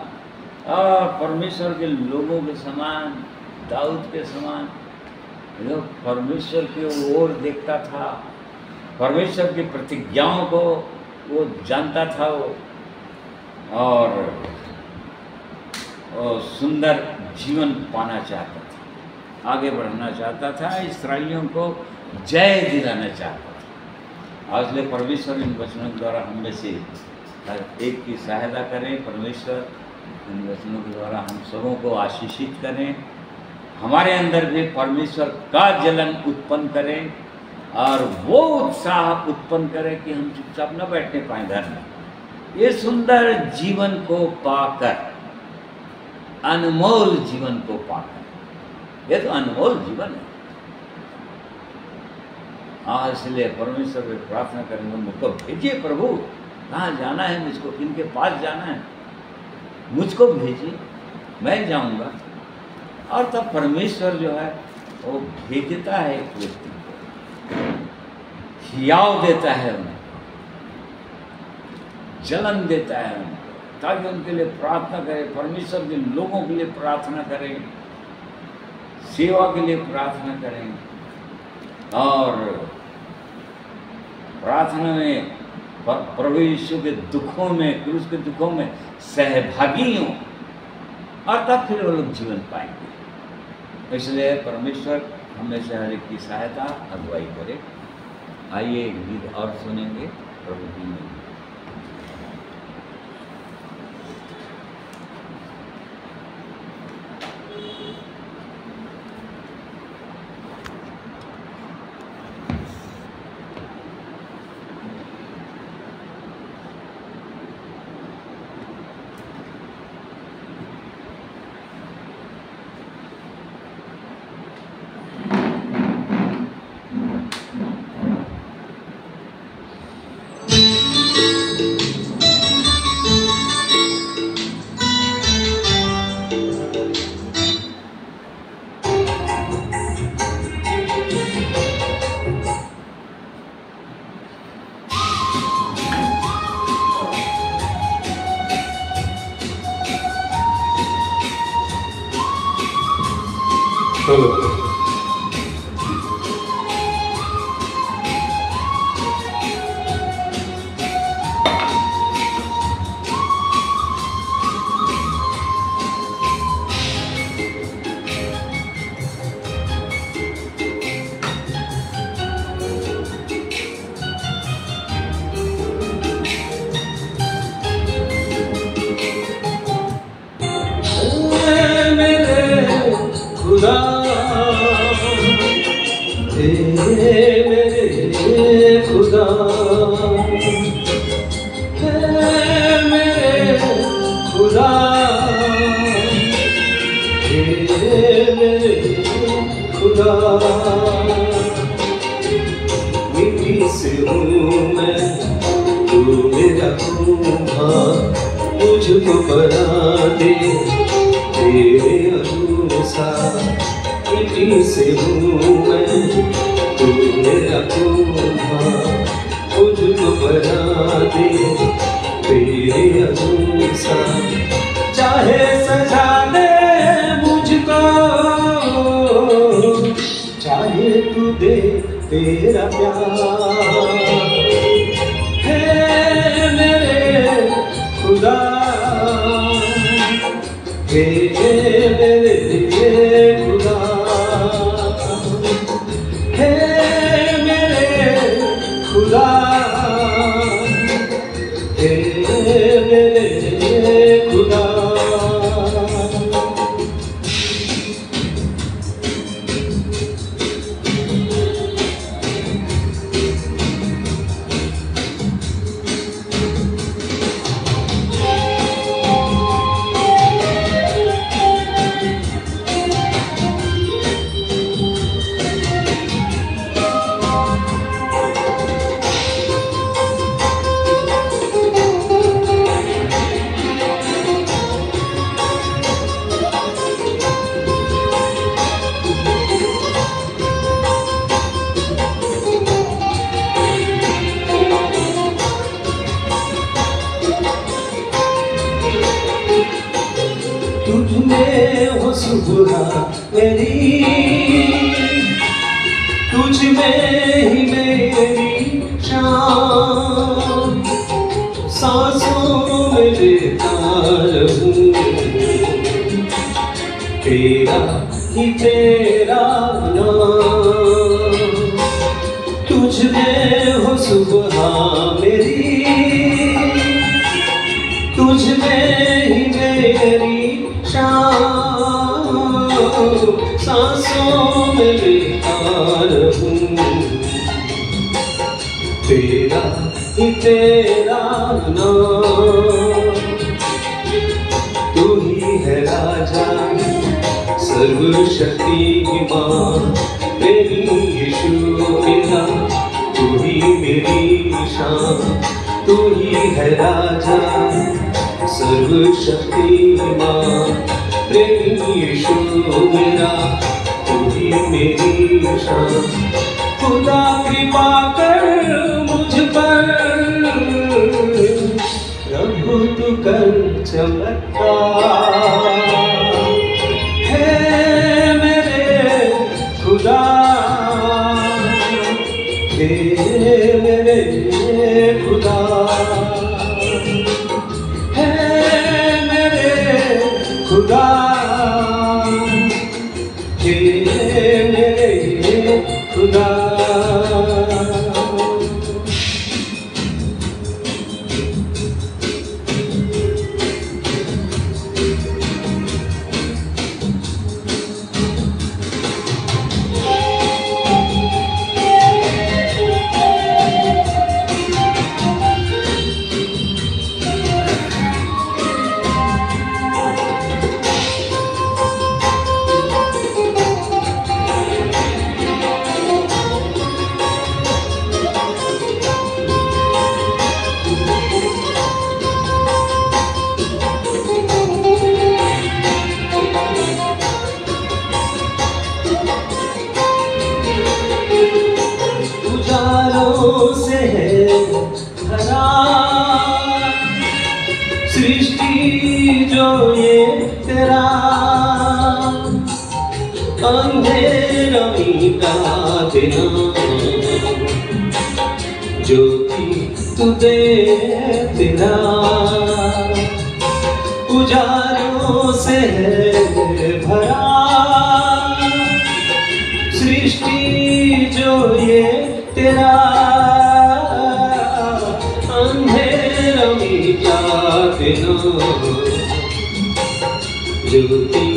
और परमेश्वर के लोगों के समान, दाऊद के समान, जो परमेश्वर की ओर देखता था, परमेश्वर की प्रतिज्ञाओं को वो जानता था, वो और सुंदर जीवन पाना चाहता था, आगे बढ़ना चाहता था, इस्राएलियों को जय दिलाना चाहता था। आज ले परमेश्वर इन वचनों के द्वारा हम में से हर एक की सहायता करें। परमेश्वर इन वचनों के द्वारा हम सबों को आशीषित करें, हमारे अंदर भी परमेश्वर का जलन उत्पन्न करें, और वो उत्साह उत्पन्न करें कि हम चुपचाप न बैठने पाएं घर में। ये सुंदर जीवन को पाकर, अनमोल जीवन को पाकर, ये तो अनमोल जीवन है। हाँ, इसलिए परमेश्वर से प्रार्थना करेंगे, मुझको भेजिए प्रभु, कहाँ जाना है मुझको, किनके पास जाना है, मुझको भेजिए, मैं जाऊंगा। और तब परमेश्वर जो है वो भेजता है एक व्यक्ति को, हियाव देता है उन्हें, जलन देता है उन्हें, ताकि उनके लिए प्रार्थना करें, परमेश्वर के लोगों के लिए प्रार्थना करें, सेवा के लिए प्रार्थना करें और प्रार्थना में प्रभु यीशु के दुखों में, क्रूस के दुखों में सहभागी हों, और तब फिर वो लोग जीवन पाएंगे। इसलिए परमेश्वर हमेशा हर एक की सहायता अगुवाई करे। आइए एक गीत और सुनेंगे प्रभु की महिमा। मुझको बना दे तेरे अनुसार, मिट्टी से हूँ मैं, तू मेरा खूंखा, मुझको बना दे तेरे अनुसार। चाहे सजा दे मुझको, चाहे तू दे तेरा प्यार, है मेरे खुदा, हे मेरे खुदा, हे मेरे खुदा, हे मेरे खुदा। तुझमें हो सुबह मेरी, तुझ में ही मेरी शाम, सांसों में लेता रहूं तेरा ही तेरा नाम। तुझ में हो सुबह मेरी, तुझ में ही मेरी शाम, सांसों में लेता रहूं तेरा ही तेरा नाम। तू ही है राजा सर्वशक्तिमान, मेरी यीशु मेरा, तू ही मेरी शान। तू ही है राजा सर्वशक्तिमान, प्रेमी यीशु मेरा, तू ही मेरी शान। खुदा कृपा कर मुझ पर, प्रभु तू कर चमत्कार। हे मेरे खुदा, हे मेरे खुदा, हे मेरे खुदा, हे मेरे खुदा। से है भरा सृष्टि जो ये तेरा, अंधेरा मिटा देना, ज्योति तू दे तेरा। उजालों से है भरा सृष्टि जो ये तेरा, अंधेरा मिटा देना, ज्योति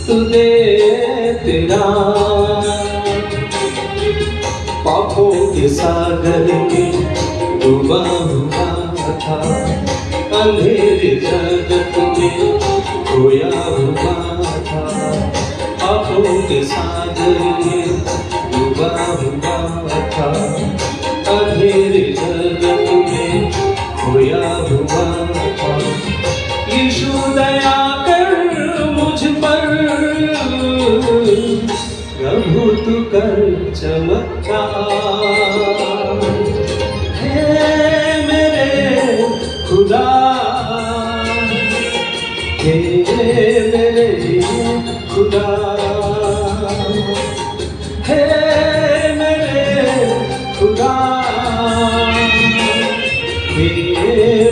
तू दे तेरा। पापों के सागर में डूबा हुआ था, अंधेरे जगत में खोया हुआ था। पापों के सागर में डूबा हुआ था, अंधेरे जगत में खोया हुआ था। यीशु दया कर मुझ पर, प्रभु तू कर चमत्कार। हे मेरे खुदा, हे मेरे खुदा, हे मेरे खुदा, हे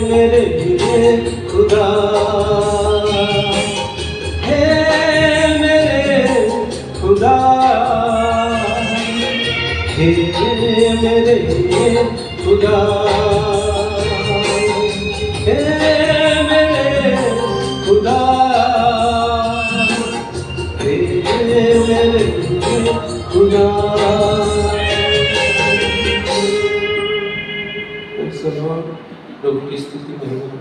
मेरे खुदा, हे मेरे खुदा, हे मेरे खुदा, हे मेरे खुदा, हे मेरे खुदा। प्रभु की स्तुति महिमा हो।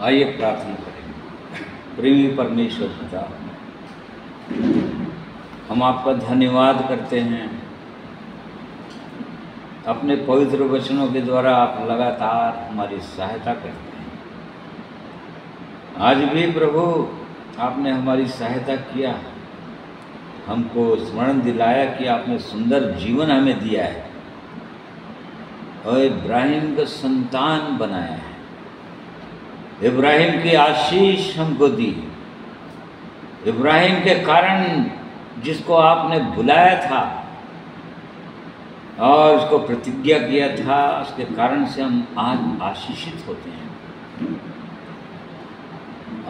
आइए प्रार्थना करें। प्रेमी परमेश्वर पिता, हम आपका धन्यवाद करते हैं। अपने पवित्र वचनों के द्वारा आप लगातार हमारी सहायता करते हैं। आज भी प्रभु आपने हमारी सहायता किया, हमको स्मरण दिलाया कि आपने सुंदर जीवन हमें दिया है और इब्राहिम का संतान बनाया है। इब्राहिम की आशीष हमको दी। इब्राहिम के कारण जिसको आपने बुलाया था और उसको प्रतिज्ञा किया था, उसके कारण से हम आज आशीषित होते हैं।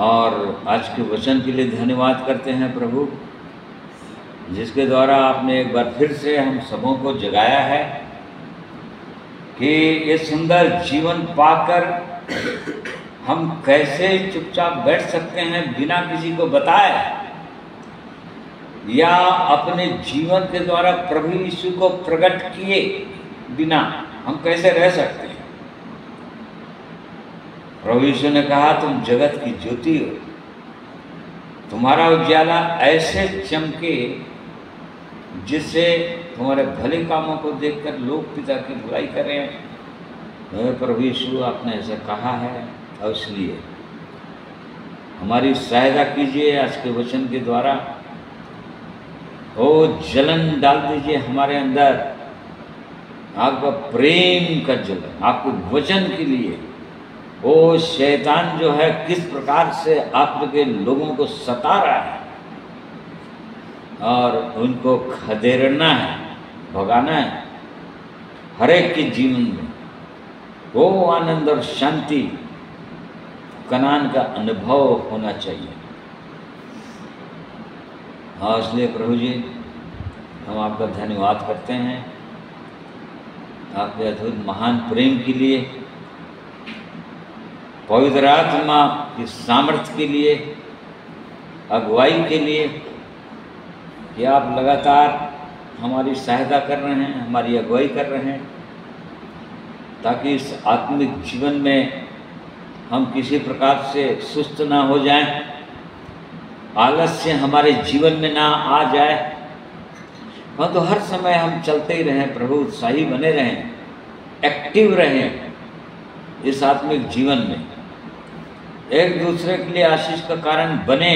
और आज के वचन के लिए धन्यवाद करते हैं प्रभु, जिसके द्वारा आपने एक बार फिर से हम सबों को जगाया है कि ये सुंदर जीवन पाकर हम कैसे चुपचाप बैठ सकते हैं बिना किसी को बताए, या अपने जीवन के द्वारा प्रभु यीशु को प्रकट किए बिना हम कैसे रह सकते हैं? प्रभु यीशु ने कहा, तुम जगत की ज्योति हो, तुम्हारा उजाला ऐसे चमके जिससे तुम्हारे भले कामों को देखकर लोग पिता की बुराई करें। प्रभु यीशु आपने ऐसा कहा है, और इसलिए हमारी सहायता कीजिए आज के वचन के द्वारा। ओ जलन डाल दीजिए हमारे अंदर, आपका प्रेम का जलन, आपके वचन के लिए। वो शैतान जो है किस प्रकार से आपके लोगों को सता रहा है और उनको खदेड़ना है, भगाना है। हर एक के जीवन में वो आनंद और शांति, कनान का अनुभव होना चाहिए। हाँ, इसलिए प्रभु जी हम आपका धन्यवाद करते हैं आपके अद्भुत महान प्रेम के लिए, पवित्र आत्मा की सामर्थ्य के लिए, अगुवाई के लिए कि आप लगातार हमारी सहायता कर रहे हैं, हमारी अगुवाई कर रहे हैं, ताकि इस आत्मिक जीवन में हम किसी प्रकार से सुस्त ना हो जाएं, आलस्य हमारे जीवन में ना आ जाए। हाँ, तो हर समय हम चलते ही रहें प्रभु, उत्साही बने रहें, एक्टिव रहें इस आत्मिक जीवन में, एक दूसरे के लिए आशीष का कारण बने,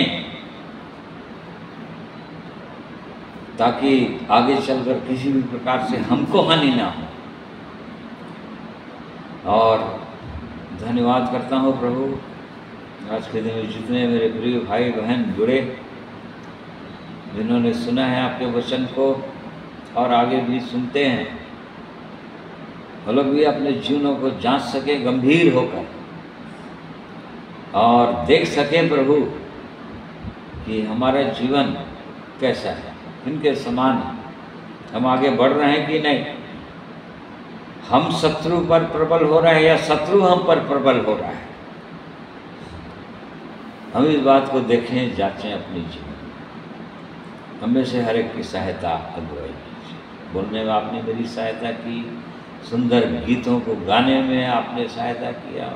ताकि आगे चलकर किसी भी प्रकार से हमको हानि ना हो। और धन्यवाद करता हूँ प्रभु, आज के दिन में जितने मेरे प्रिय भाई बहन जुड़े, जिन्होंने सुना है आपके वचन को और आगे भी सुनते हैं, वो लोग भी अपने जीवनों को जांच सके गंभीर होकर और देख सकें प्रभु कि हमारा जीवन कैसा है, किनके समान है, हम आगे बढ़ रहे हैं कि नहीं, हम शत्रु पर प्रबल हो रहे हैं या शत्रु हम पर प्रबल हो रहा है। हम इस बात को देखें, जांचें अपने जीवन। हमें से हर एक की सहायता अगुवाई कीजिए। बोलने में आपने मेरी सहायता की, सुंदर गीतों को गाने में आपने सहायता किया,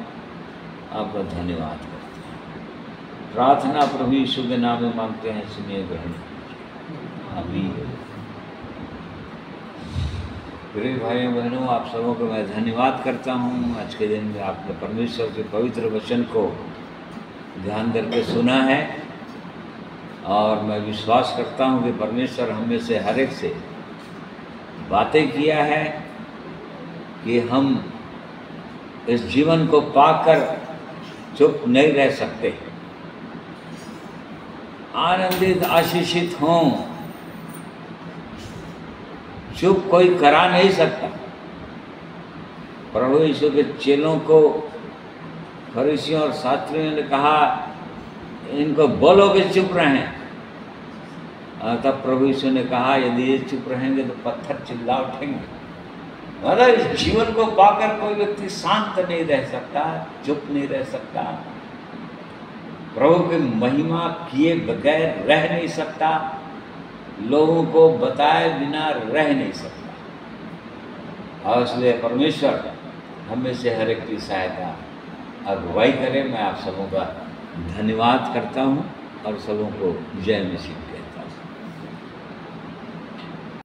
आपका धन्यवाद करते हैं। प्रार्थना प्रभु यीशु के नाम में मांगते हैं, सुनिए, ग्रहण कीजिए, आमीन। प्रिय भाइयों बहनों, आप सबों को मैं धन्यवाद करता हूँ। आज के दिन में आपने परमेश्वर के पवित्र वचन को ध्यान करके सुना है, और मैं विश्वास करता हूँ कि परमेश्वर हम में से हर एक से बातें किया है कि हम इस जीवन को पाकर चुप नहीं रह सकते, आनंदित आशीषित हों। चुप कोई करा नहीं सकता। प्रभु यीशु के चेलों को फरीसियों और शास्त्रियों ने कहा, इनको बोलो कि चुप रहें। तब प्रभु यीशु ने कहा, यदि ये चुप रहेंगे तो पत्थर चिल्ला उठेंगे। मतलब इस जीवन को पाकर कोई व्यक्ति शांत नहीं रह सकता, चुप नहीं रह सकता, प्रभु की महिमा किए बगैर रह नहीं सकता, लोगों को बताए बिना रह नहीं सकता। और इसलिए परमेश्वर हमें से हर एक की सहायता अगुवाई करे। मैं आप सबों का धन्यवाद करता हूँ और सबों को जय मसीह।